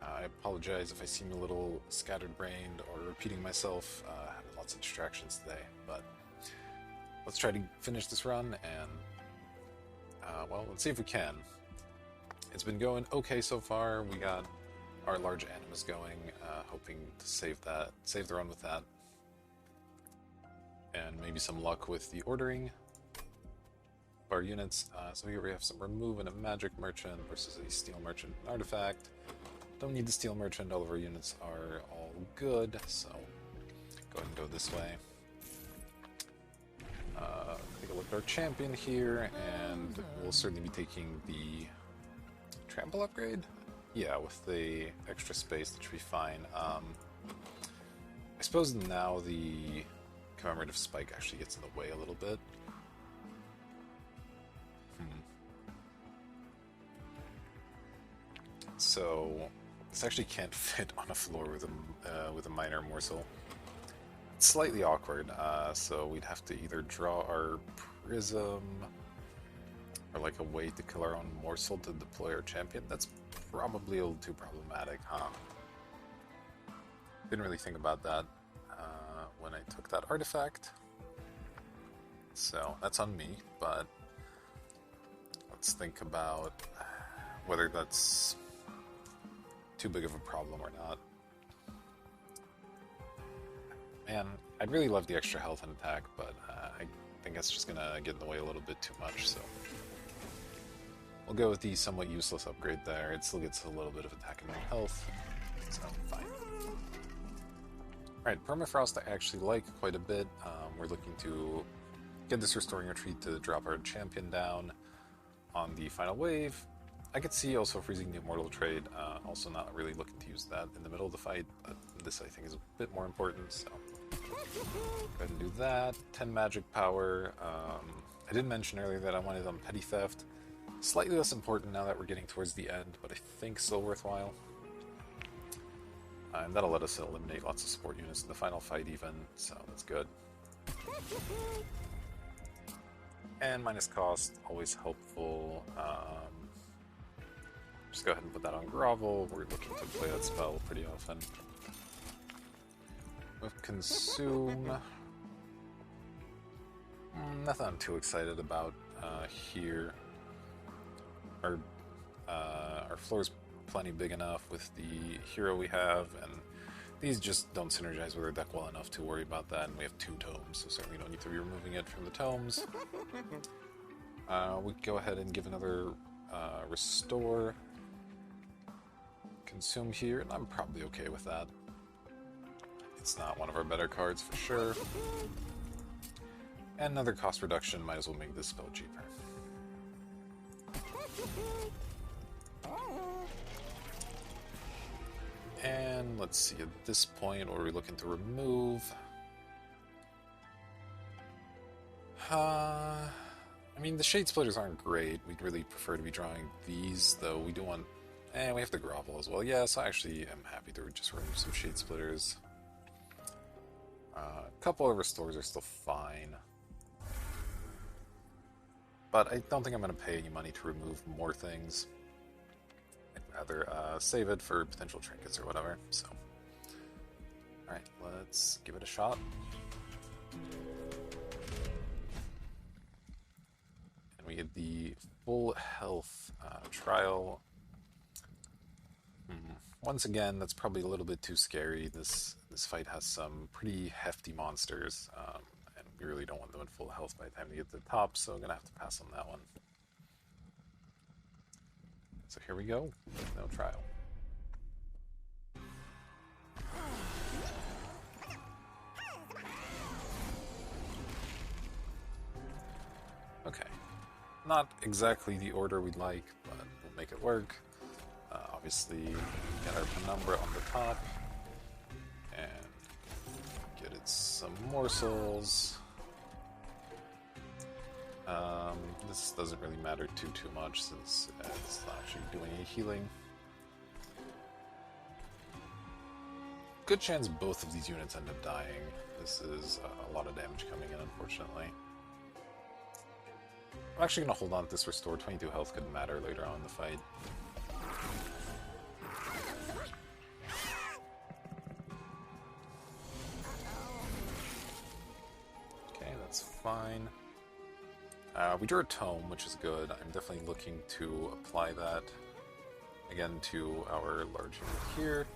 I apologize if I seem a little scattered-brained or repeating myself. Having lots of distractions today, but let's try to finish this run and, well, let's see if we can. It's been going okay so far. We got our large animus going, hoping to save the run with that. And maybe some luck with the ordering of our units. So here we have some remove and a magic merchant versus a steel merchant and artifact. Don't need the steel merchant, all of our units are all good, so go ahead and go this way. Take a look at our champion here, and we'll certainly be taking the trample upgrade? Yeah, with the extra space, that should be fine. I suppose now the commemorative spike actually gets in the way a little bit. So this actually can't fit on a floor with a minor morsel. It's slightly awkward, so we'd have to either draw our prism or like a way to kill our own morsel to deploy our champion. That's probably a little too problematic, huh? Didn't really think about that when I took that artifact. So that's on me, but let's think about whether that's too big of a problem or not. Man, I'd really love the extra health and attack, but I think that's just gonna get in the way a little bit too much, so we'll go with the somewhat useless upgrade there. It still gets a little bit of attack and health, so fine. Alright, Permafrost I actually like quite a bit. We're looking to get this Restoring Retreat to drop our champion down on the final wave. I could see also freezing the Immortal trade, also not really looking to use that in the middle of the fight, but this I think is a bit more important, so go ahead and do that. 10 magic power. I did mention earlier that I wanted on Petty Theft. Slightly less important now that we're getting towards the end, but I think still worthwhile. And that'll let us eliminate lots of support units in the final fight even, so that's good. And minus cost, always helpful. Just go ahead and put that on Grovel. We're looking to play that spell pretty often. With Consume, nothing I'm too excited about here. Our floor's plenty big enough with the hero we have, and these just don't synergize with our deck well enough to worry about that, and we have 2 tomes, so certainly don't need to be removing it from the tomes. We could go ahead and give another Restore. Consume here, and I'm probably okay with that. It's not one of our better cards for sure. And another cost reduction, might as well make this spell cheaper. And let's see, at this point, what are we looking to remove? I mean, the Shade Splitters aren't great. We'd really prefer to be drawing these, though we do want... And we have to Grovel as well. Yeah, so I actually am happy to just remove some Shade Splitters. A couple of Restores are still fine. But I don't think I'm going to pay any money to remove more things. I'd rather save it for potential trinkets or whatever, so... Alright, let's give it a shot. And we get the full health trial. Once again, that's probably a little bit too scary. This fight has some pretty hefty monsters, and we really don't want them in full health by the time we get to the top, so I'm going to have to pass on that one. So here we go, no trial. Okay, not exactly the order we'd like, but we'll make it work. Obviously, get our Penumbra on the top, and get it some morsels. This doesn't really matter too much since it's not actually doing any healing. Good chance both of these units end up dying. This is a lot of damage coming in, unfortunately. I'm actually going to hold on to this restore. 22 health could matter later on in the fight. that's fine. We drew a tome, which is good. I'm definitely looking to apply that again to our large unit here.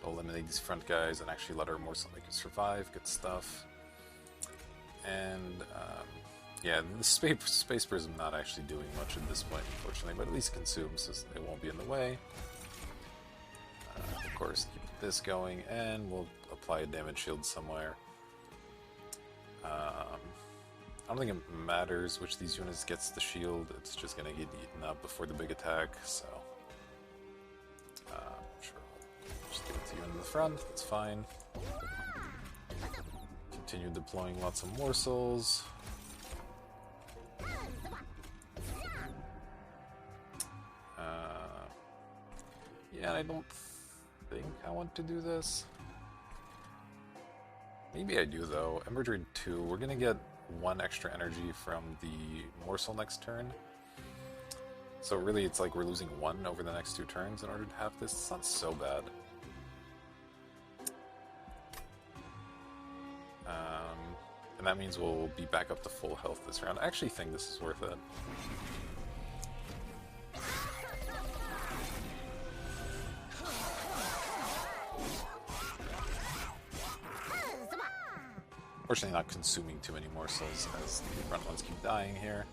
Eliminate these front guys and actually let our morsel make it survive. Good stuff. And yeah, the space prism not actually doing much at this point, unfortunately, but at least consumes, so it won't be in the way. Of course, keep this going, and we'll apply a damage shield somewhere. I don't think it matters which these units gets the shield, it's just going to get eaten up before the big attack, so sure, we'll just give it to you in the front, that's fine. Continue deploying lots of morsels. Yeah, I don't think I want to do this. Maybe I do though. Ember Drain 2, we're gonna get 1 extra energy from the morsel next turn. So really it's like we're losing 1 over the next 2 turns in order to have this. It's not so bad. And that means we'll be back up to full health this round. I actually think this is worth it. Fortunately not consuming too many morsels as the front ones keep dying here.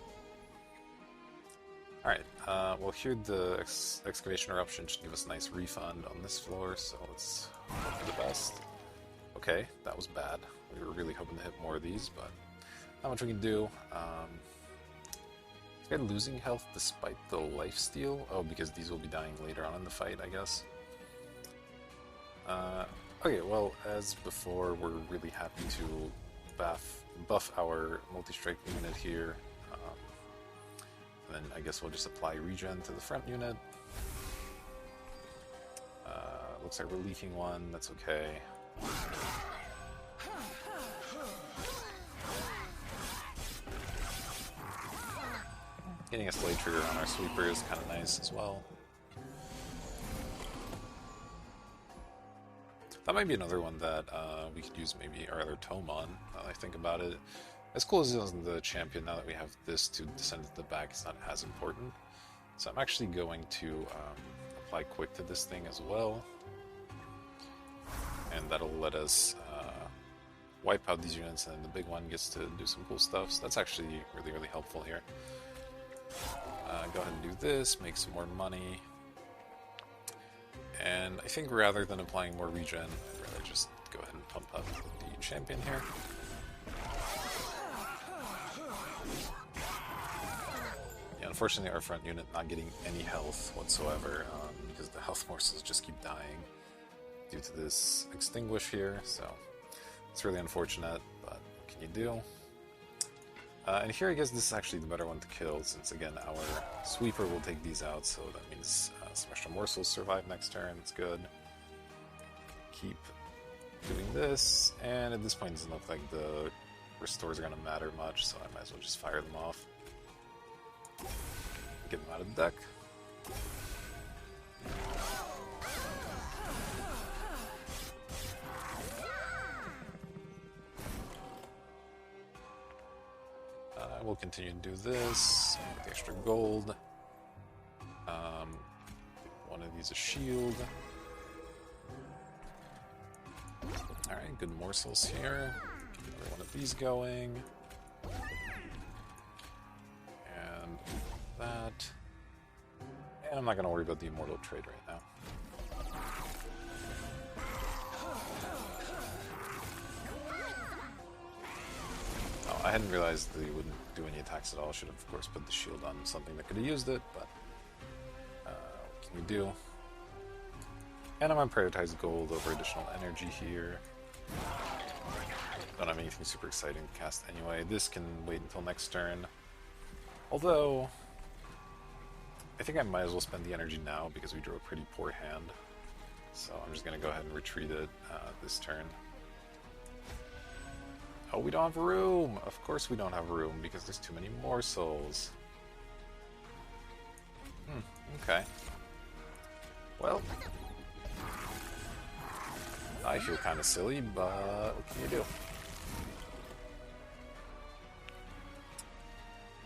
Alright, well here the excavation eruption should give us a nice refund on this floor, so let's hope for the best. Okay, that was bad. We were really hoping to hit more of these, but not much we can do. This guy losing health despite the lifesteal? Oh, because these will be dying later on in the fight, I guess. Okay, well, as before, we're really happy to buff our multi-strike unit here. And then I guess we'll just apply regen to the front unit. Looks like we're leaking 1, that's okay. Getting a slay trigger on our sweeper is kind of nice as well. That might be another one that we could use maybe our other tome on, now that I think about it. As cool as it is on the champion, now that we have this to descend to the back, it's not as important. So I'm actually going to apply quick to this thing as well. And that'll let us wipe out these units, and then the big one gets to do some cool stuff. So that's actually really, really helpful here. Go ahead and do this, make some more money. And I think rather than applying more regen, I'd rather just go ahead and pump up the champion here. Yeah, unfortunately our front unit not getting any health whatsoever, because the health morsels just keep dying due to this extinguish here, so it's really unfortunate, but what can you do? And here I guess this is actually the better one to kill, since again our sweeper will take these out, so that means some extra morsels survive next turn, it's good. Keep doing this, and at this point it doesn't look like the restores are going to matter much, so I might as well just fire them off. Get them out of the deck. We'll continue to do this with the extra gold. One of these a shield. Alright, good morsels here. Keep another one of these going. And that. And I'm not going to worry about the immortal trade right now. I hadn't realized that he wouldn't do any attacks at all. Should have, of course, put the shield on something that could have used it, but what can we do? And I'm going to prioritize gold over additional energy here. Don't have anything super exciting to cast anyway. This can wait until next turn. Although, I think I might as well spend the energy now because we drew a pretty poor hand. So I'm just going to go ahead and retreat it this turn. Oh, we don't have room! Of course we don't have room, because there's too many morsels. Okay. Well, I feel kind of silly, but what can you do?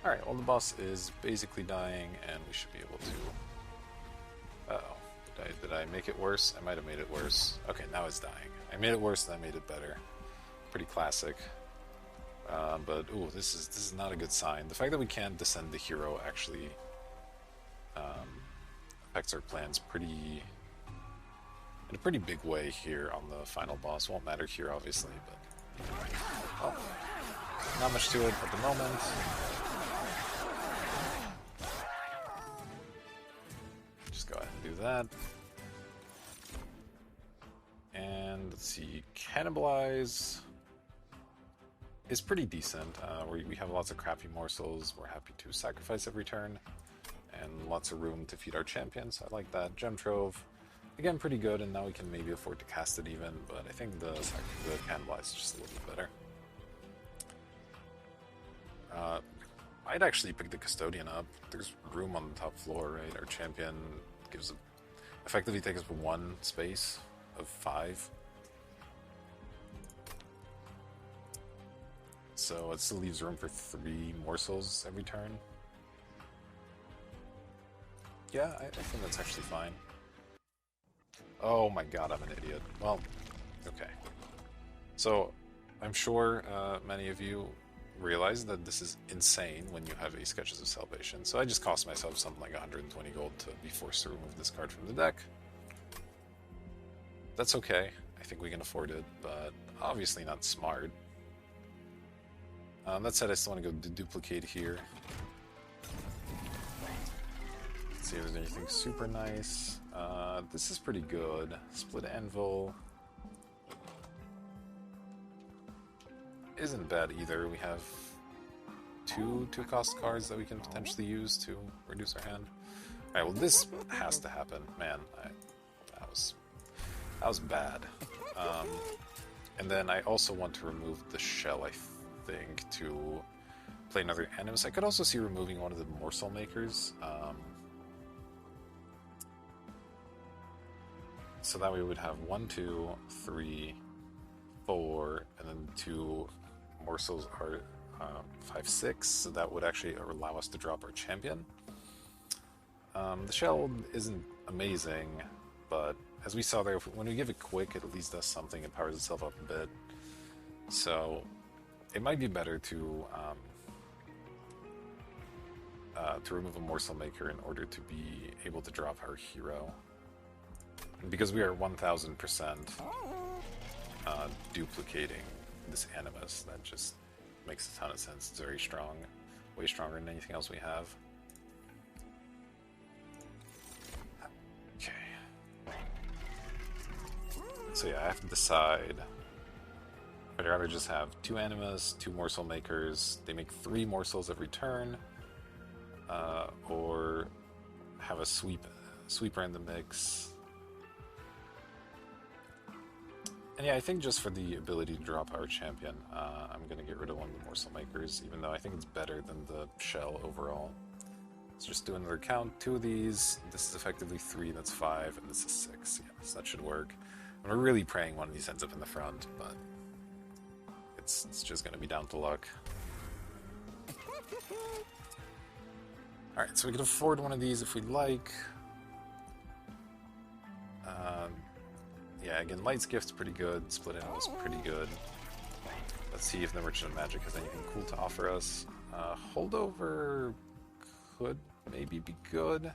Alright, well the boss is basically dying, and we should be able to... Uh-oh. Did I make it worse? I might have made it worse. Okay, now it's dying. I made it worse, and I made it better. Pretty classic. But, ooh, this is not a good sign. The fact that we can't descend the hero actually affects our plans in a pretty big way here on the final boss. Won't matter here, obviously, but... Oh, not much to it at the moment. Just go ahead and do that. And let's see, Cannibalize is pretty decent. We have lots of crappy morsels. We're happy to sacrifice every turn, and lots of room to feed our champion, so I like that. Gem Trove, again, pretty good, and now we can maybe afford to cast it even, but I think the Cannibalize is just a little bit better. I'd actually pick the Custodian up. There's room on the top floor, right? Our champion effectively takes up 1 space of 5. So it still leaves room for 3 morsels every turn. Yeah, I think that's actually fine. Oh my god, I'm an idiot. Well, okay. So, I'm sure many of you realize that this is insane when you have a Sketches of Salvation. So I just cost myself something like 120 gold to be forced to remove this card from the deck. That's okay. I think we can afford it, but obviously not smart. That said, I still want to go duplicate here. Let's see if there's anything super nice. This is pretty good. Split Anvil isn't bad either. We have two cost cards that we can potentially use to reduce our hand. Alright, well this has to happen. Man, that was bad. And then I also want to remove the shell, I think, to play another Animus. I could also see removing one of the Morsel Makers. So that way we would have 1, 2, 3, 4, and then 2 morsels are 5, 6. So that would actually allow us to drop our champion. The shell isn't amazing, but as we saw there, when we give it quick, it at least does something. It powers itself up a bit. So it might be better to remove a Morsel Maker in order to be able to drop our hero. And because we are 1000% duplicating this Animus, that just makes a ton of sense. It's very strong, way stronger than anything else we have. Okay. So yeah, I have to decide. I'd rather just have 2 Animus, 2 Morsel Makers. They make 3 morsels every turn, or have a sweeper in the mix. And yeah, I think just for the ability to drop our champion, I'm going to get rid of one of the Morsel Makers, even though I think it's better than the shell overall. Let's just do another count. 2 of these. This is effectively 3, that's 5, and this is 6. Yeah, so that should work. And we're really praying one of these ends up in the front, but it's just going to be down to luck. Alright, so we can afford one of these if we'd like. Yeah, again, Light's Gift's pretty good, Split Animal's pretty good. Let's see if the Merchant of Magic has anything cool to offer us. Holdover could maybe be good.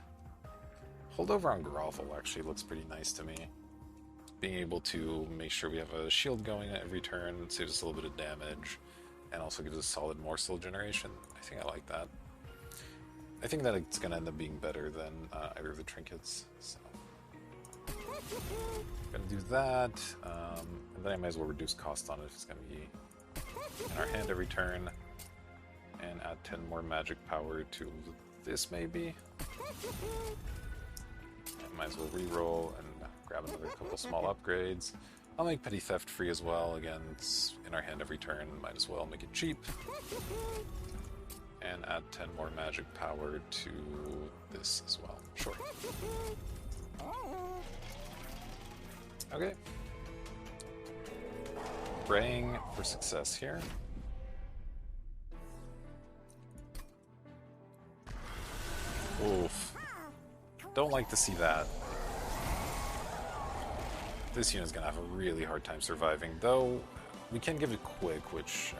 Holdover on Grovel actually looks pretty nice to me. Being able to make sure we have a shield going at every turn saves us a little bit of damage, and also gives us solid morsel generation. I think I like that. I think that it's going to end up being better than either of the trinkets. So. Gonna do that, and then I might as well reduce cost on it if it's gonna be in our hand every turn, and add 10 more magic power to this maybe. I might as well re-roll and grab another couple small upgrades. I'll make Petty Theft free as well. Again, it's in our hand every turn, might as well make it cheap. And add 10 more magic power to this as well. Sure. Okay. Praying for success here. Oof. Don't like to see that. This unit's gonna have a really hard time surviving, though we can give it quick, which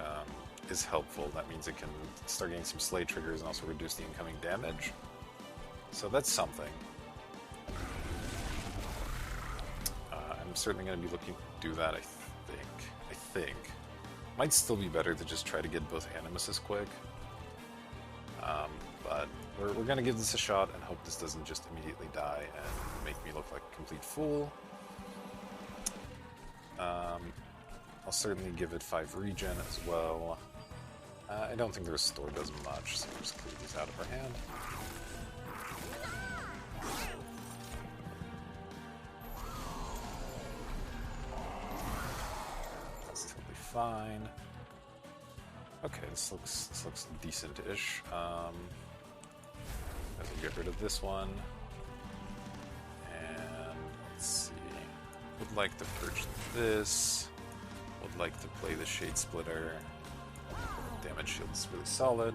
is helpful. That means it can start getting some slay triggers and also reduce the incoming damage. So that's something. I'm certainly going to be looking to do that, I think. Might still be better to just try to get both Animuses quick. But we're going to give this a shot and hope this doesn't just immediately die and make me look like a complete fool. I'll certainly give it 5 regen as well. I don't think the restore does much, so we'll just clear these out of our hand. That's totally fine. Okay, this looks decent-ish. As we get rid of this one, and let's see. Would like to purge this. Would like to play the Shade Splitter. Damage shield is really solid.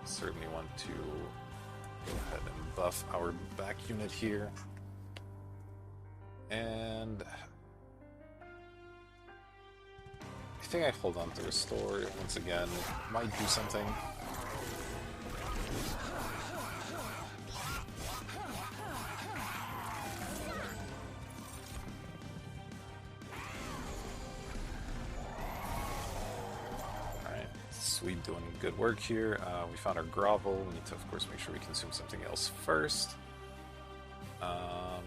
Certainly want to go ahead and buff our back unit here. And I think I hold on to Restore once again. Might do something. Sweep doing good work here. We found our grovel. We need to, of course, make sure we consume something else first. Don't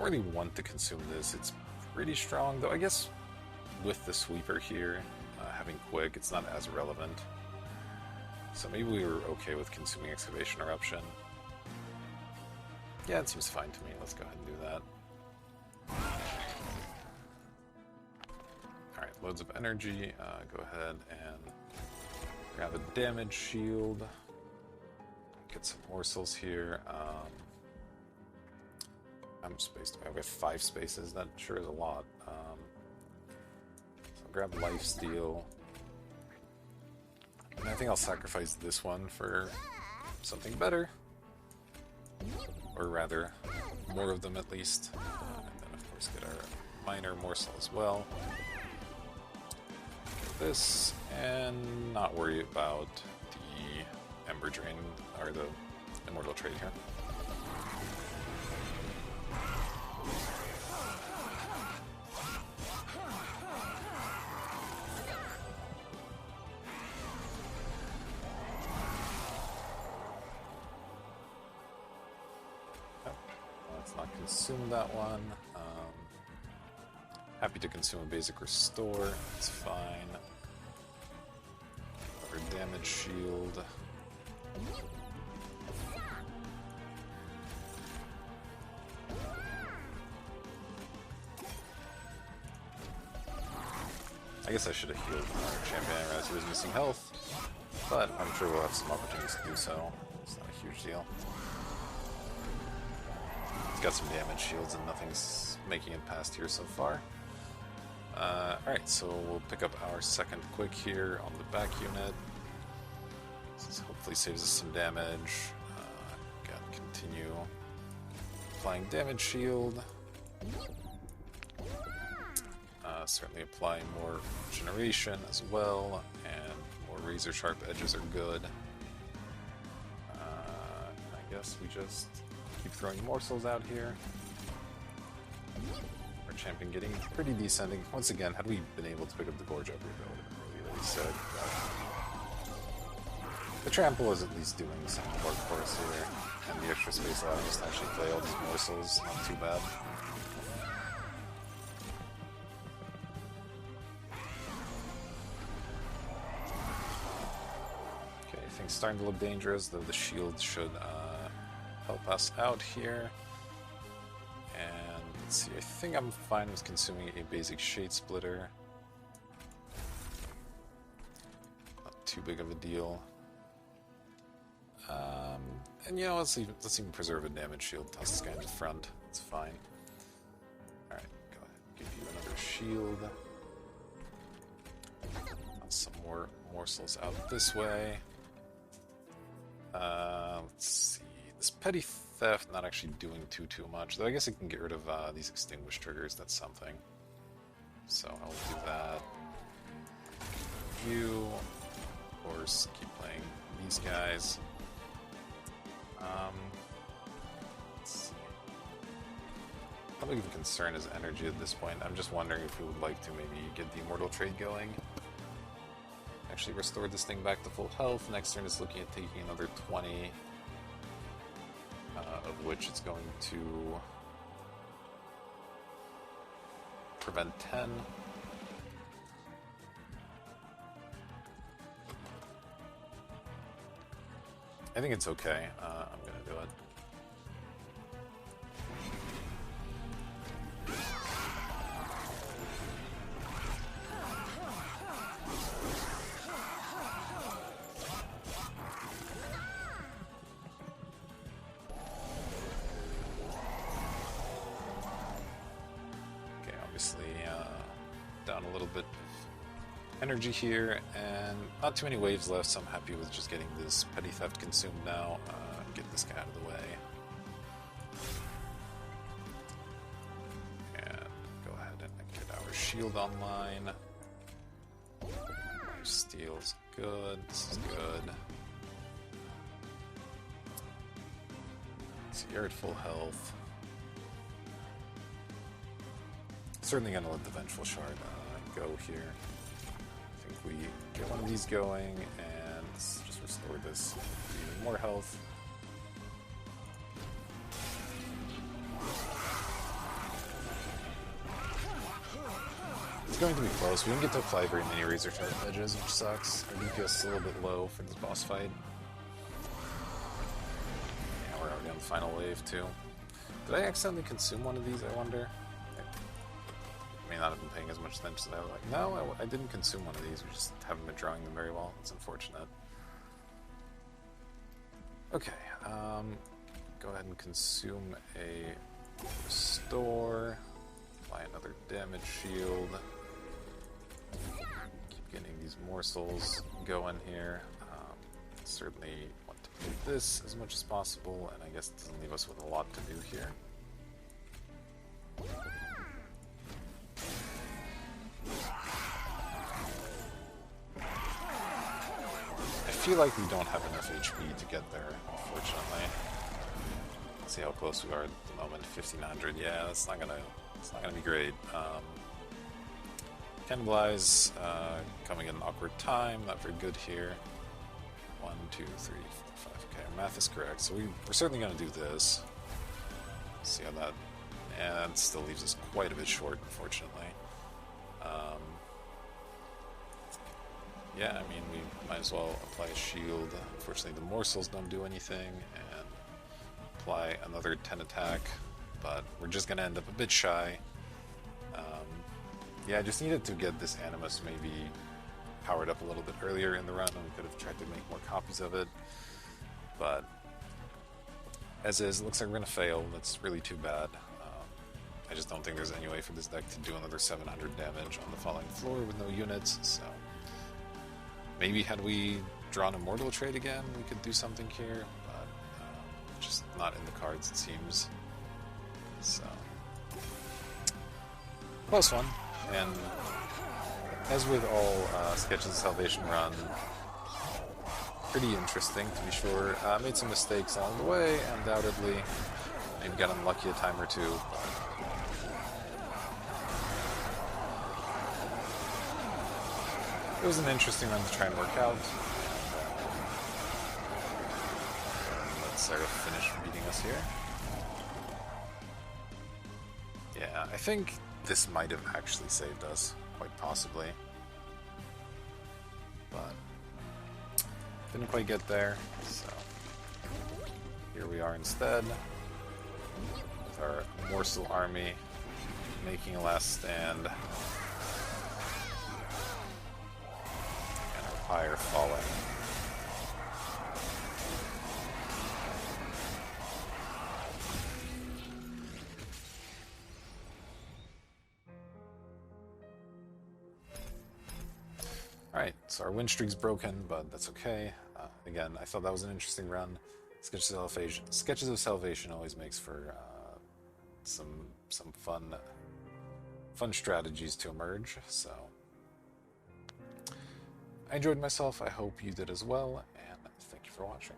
really want to consume this. It's pretty strong, though I guess with the sweeper here, having quick, it's not as relevant. So maybe we were okay with consuming Excavation Eruption. Yeah, it seems fine to me. Let's go ahead and do that. Alright, loads of energy. Go ahead and grab a damage shield. Get some morsels here. How much space do I have? We have 5 spaces. That sure is a lot. So I'll grab lifesteal. And I think I'll sacrifice this one for something better. Or rather, more of them at least. And then of course get our minor morsel as well. This, and not worry about the Ember Drain, or the Immortal Trait here. Let's not consume that one. Happy to consume a basic restore, it's fine. Our damage shield. I guess I should have healed our champion as he was missing health, but I'm sure we'll have some opportunities to do so. It's not a huge deal. He's got some damage shields and nothing's making it past here so far. Alright, so we'll pick up our second quick here on the back unit. This hopefully saves us some damage. Gotta continue applying damage shield. Certainly applying more generation as well, and more razor sharp edges are good. I guess we just keep throwing morsels out here. Our champion getting pretty descending. Once again, had we been able to pick up the Gorge upgrade, that would have been really sick. The trample is at least doing some work for us here, and the extra space allowing us to actually play all these morsels, not too bad. Okay, things starting to look dangerous, though the shield should help us out here. And let's see, I think I'm fine with consuming a basic Shade Splitter. Not too big of a deal. And you know, let's even preserve a damage shield. Toss this guy in the front. It's fine. Alright, go ahead. Give you another shield. Not some more morsels out this way. Let's see. This petty theft not actually doing too much, though I guess I can get rid of these extinguish triggers. That's something. So I'll do that. You, of course, keep playing these guys. Let's see. How big of a concern is energy at this point? I'm just wondering if we would like to maybe get the immortal trade going. Actually restore this thing back to full health. Next turn is looking at taking another 20, of which it's going to prevent 10. I think it's okay. I'm gonna do it. Down a little bit of energy here, and not too many waves left, so I'm happy with just getting this petty theft consumed now. Get this guy out of the way. And go ahead and get our shield online. Our steel's good. This is good. So you're at full health. Certainly gonna let the Vengeful Shard go here. I think we get one of these going, and let's just restore this to even more health. It's going to be close. We didn't get to apply very many Razor Sharp edges, which sucks. Our DPS is a little bit low for this boss fight. Yeah, we're already on the final wave, too. Did I accidentally consume one of these, I wonder? May not have been paying as much attention as I was like, no, I didn't consume one of these, we just haven't been drawing them very well. It's unfortunate. Okay, go ahead and consume a restore, apply another damage shield, keep getting these morsels going here. Certainly want to play this as much as possible, and I guess it doesn't leave us with a lot to do here. I feel like we don't have enough HP to get there, unfortunately. Let's see how close we are at the moment. 1500. Yeah, it's not gonna be great. Cannibalize coming at an awkward time. Not very good here. 1, 2, 3, 4, 5. Okay, our math is correct. So we're certainly gonna do this. See how that. And still leaves us quite a bit short, unfortunately. Yeah, I mean, we might as well apply a shield. Unfortunately, the morsels don't do anything, and apply another 10 attack, but we're just going to end up a bit shy. Yeah, I just needed to get this Animus maybe powered up a little bit earlier in the run, and we could have tried to make more copies of it, but as is, it looks like we're going to fail. That's really too bad. I just don't think there's any way for this deck to do another 700 damage on the falling floor with no units, so maybe had we drawn a Mortal Trade again, we could do something here, but just not in the cards, it seems. So, close one, and as with all Sketches of Salvation run, pretty interesting to be sure. Made some mistakes along the way, undoubtedly. Maybe got unlucky a time or two, but it was an interesting one to try and work out. Let Sarah finish beating us here. Yeah, I think this might have actually saved us, quite possibly. But didn't quite get there, so here we are instead, with our Morsel army making a last stand. Fire falling. Alright, so our win streak's broken, but that's okay. Again, I thought that was an interesting run. Sketches of Salvation always makes for some fun strategies to emerge. So I enjoyed myself. I hope you did as well, and thank you for watching.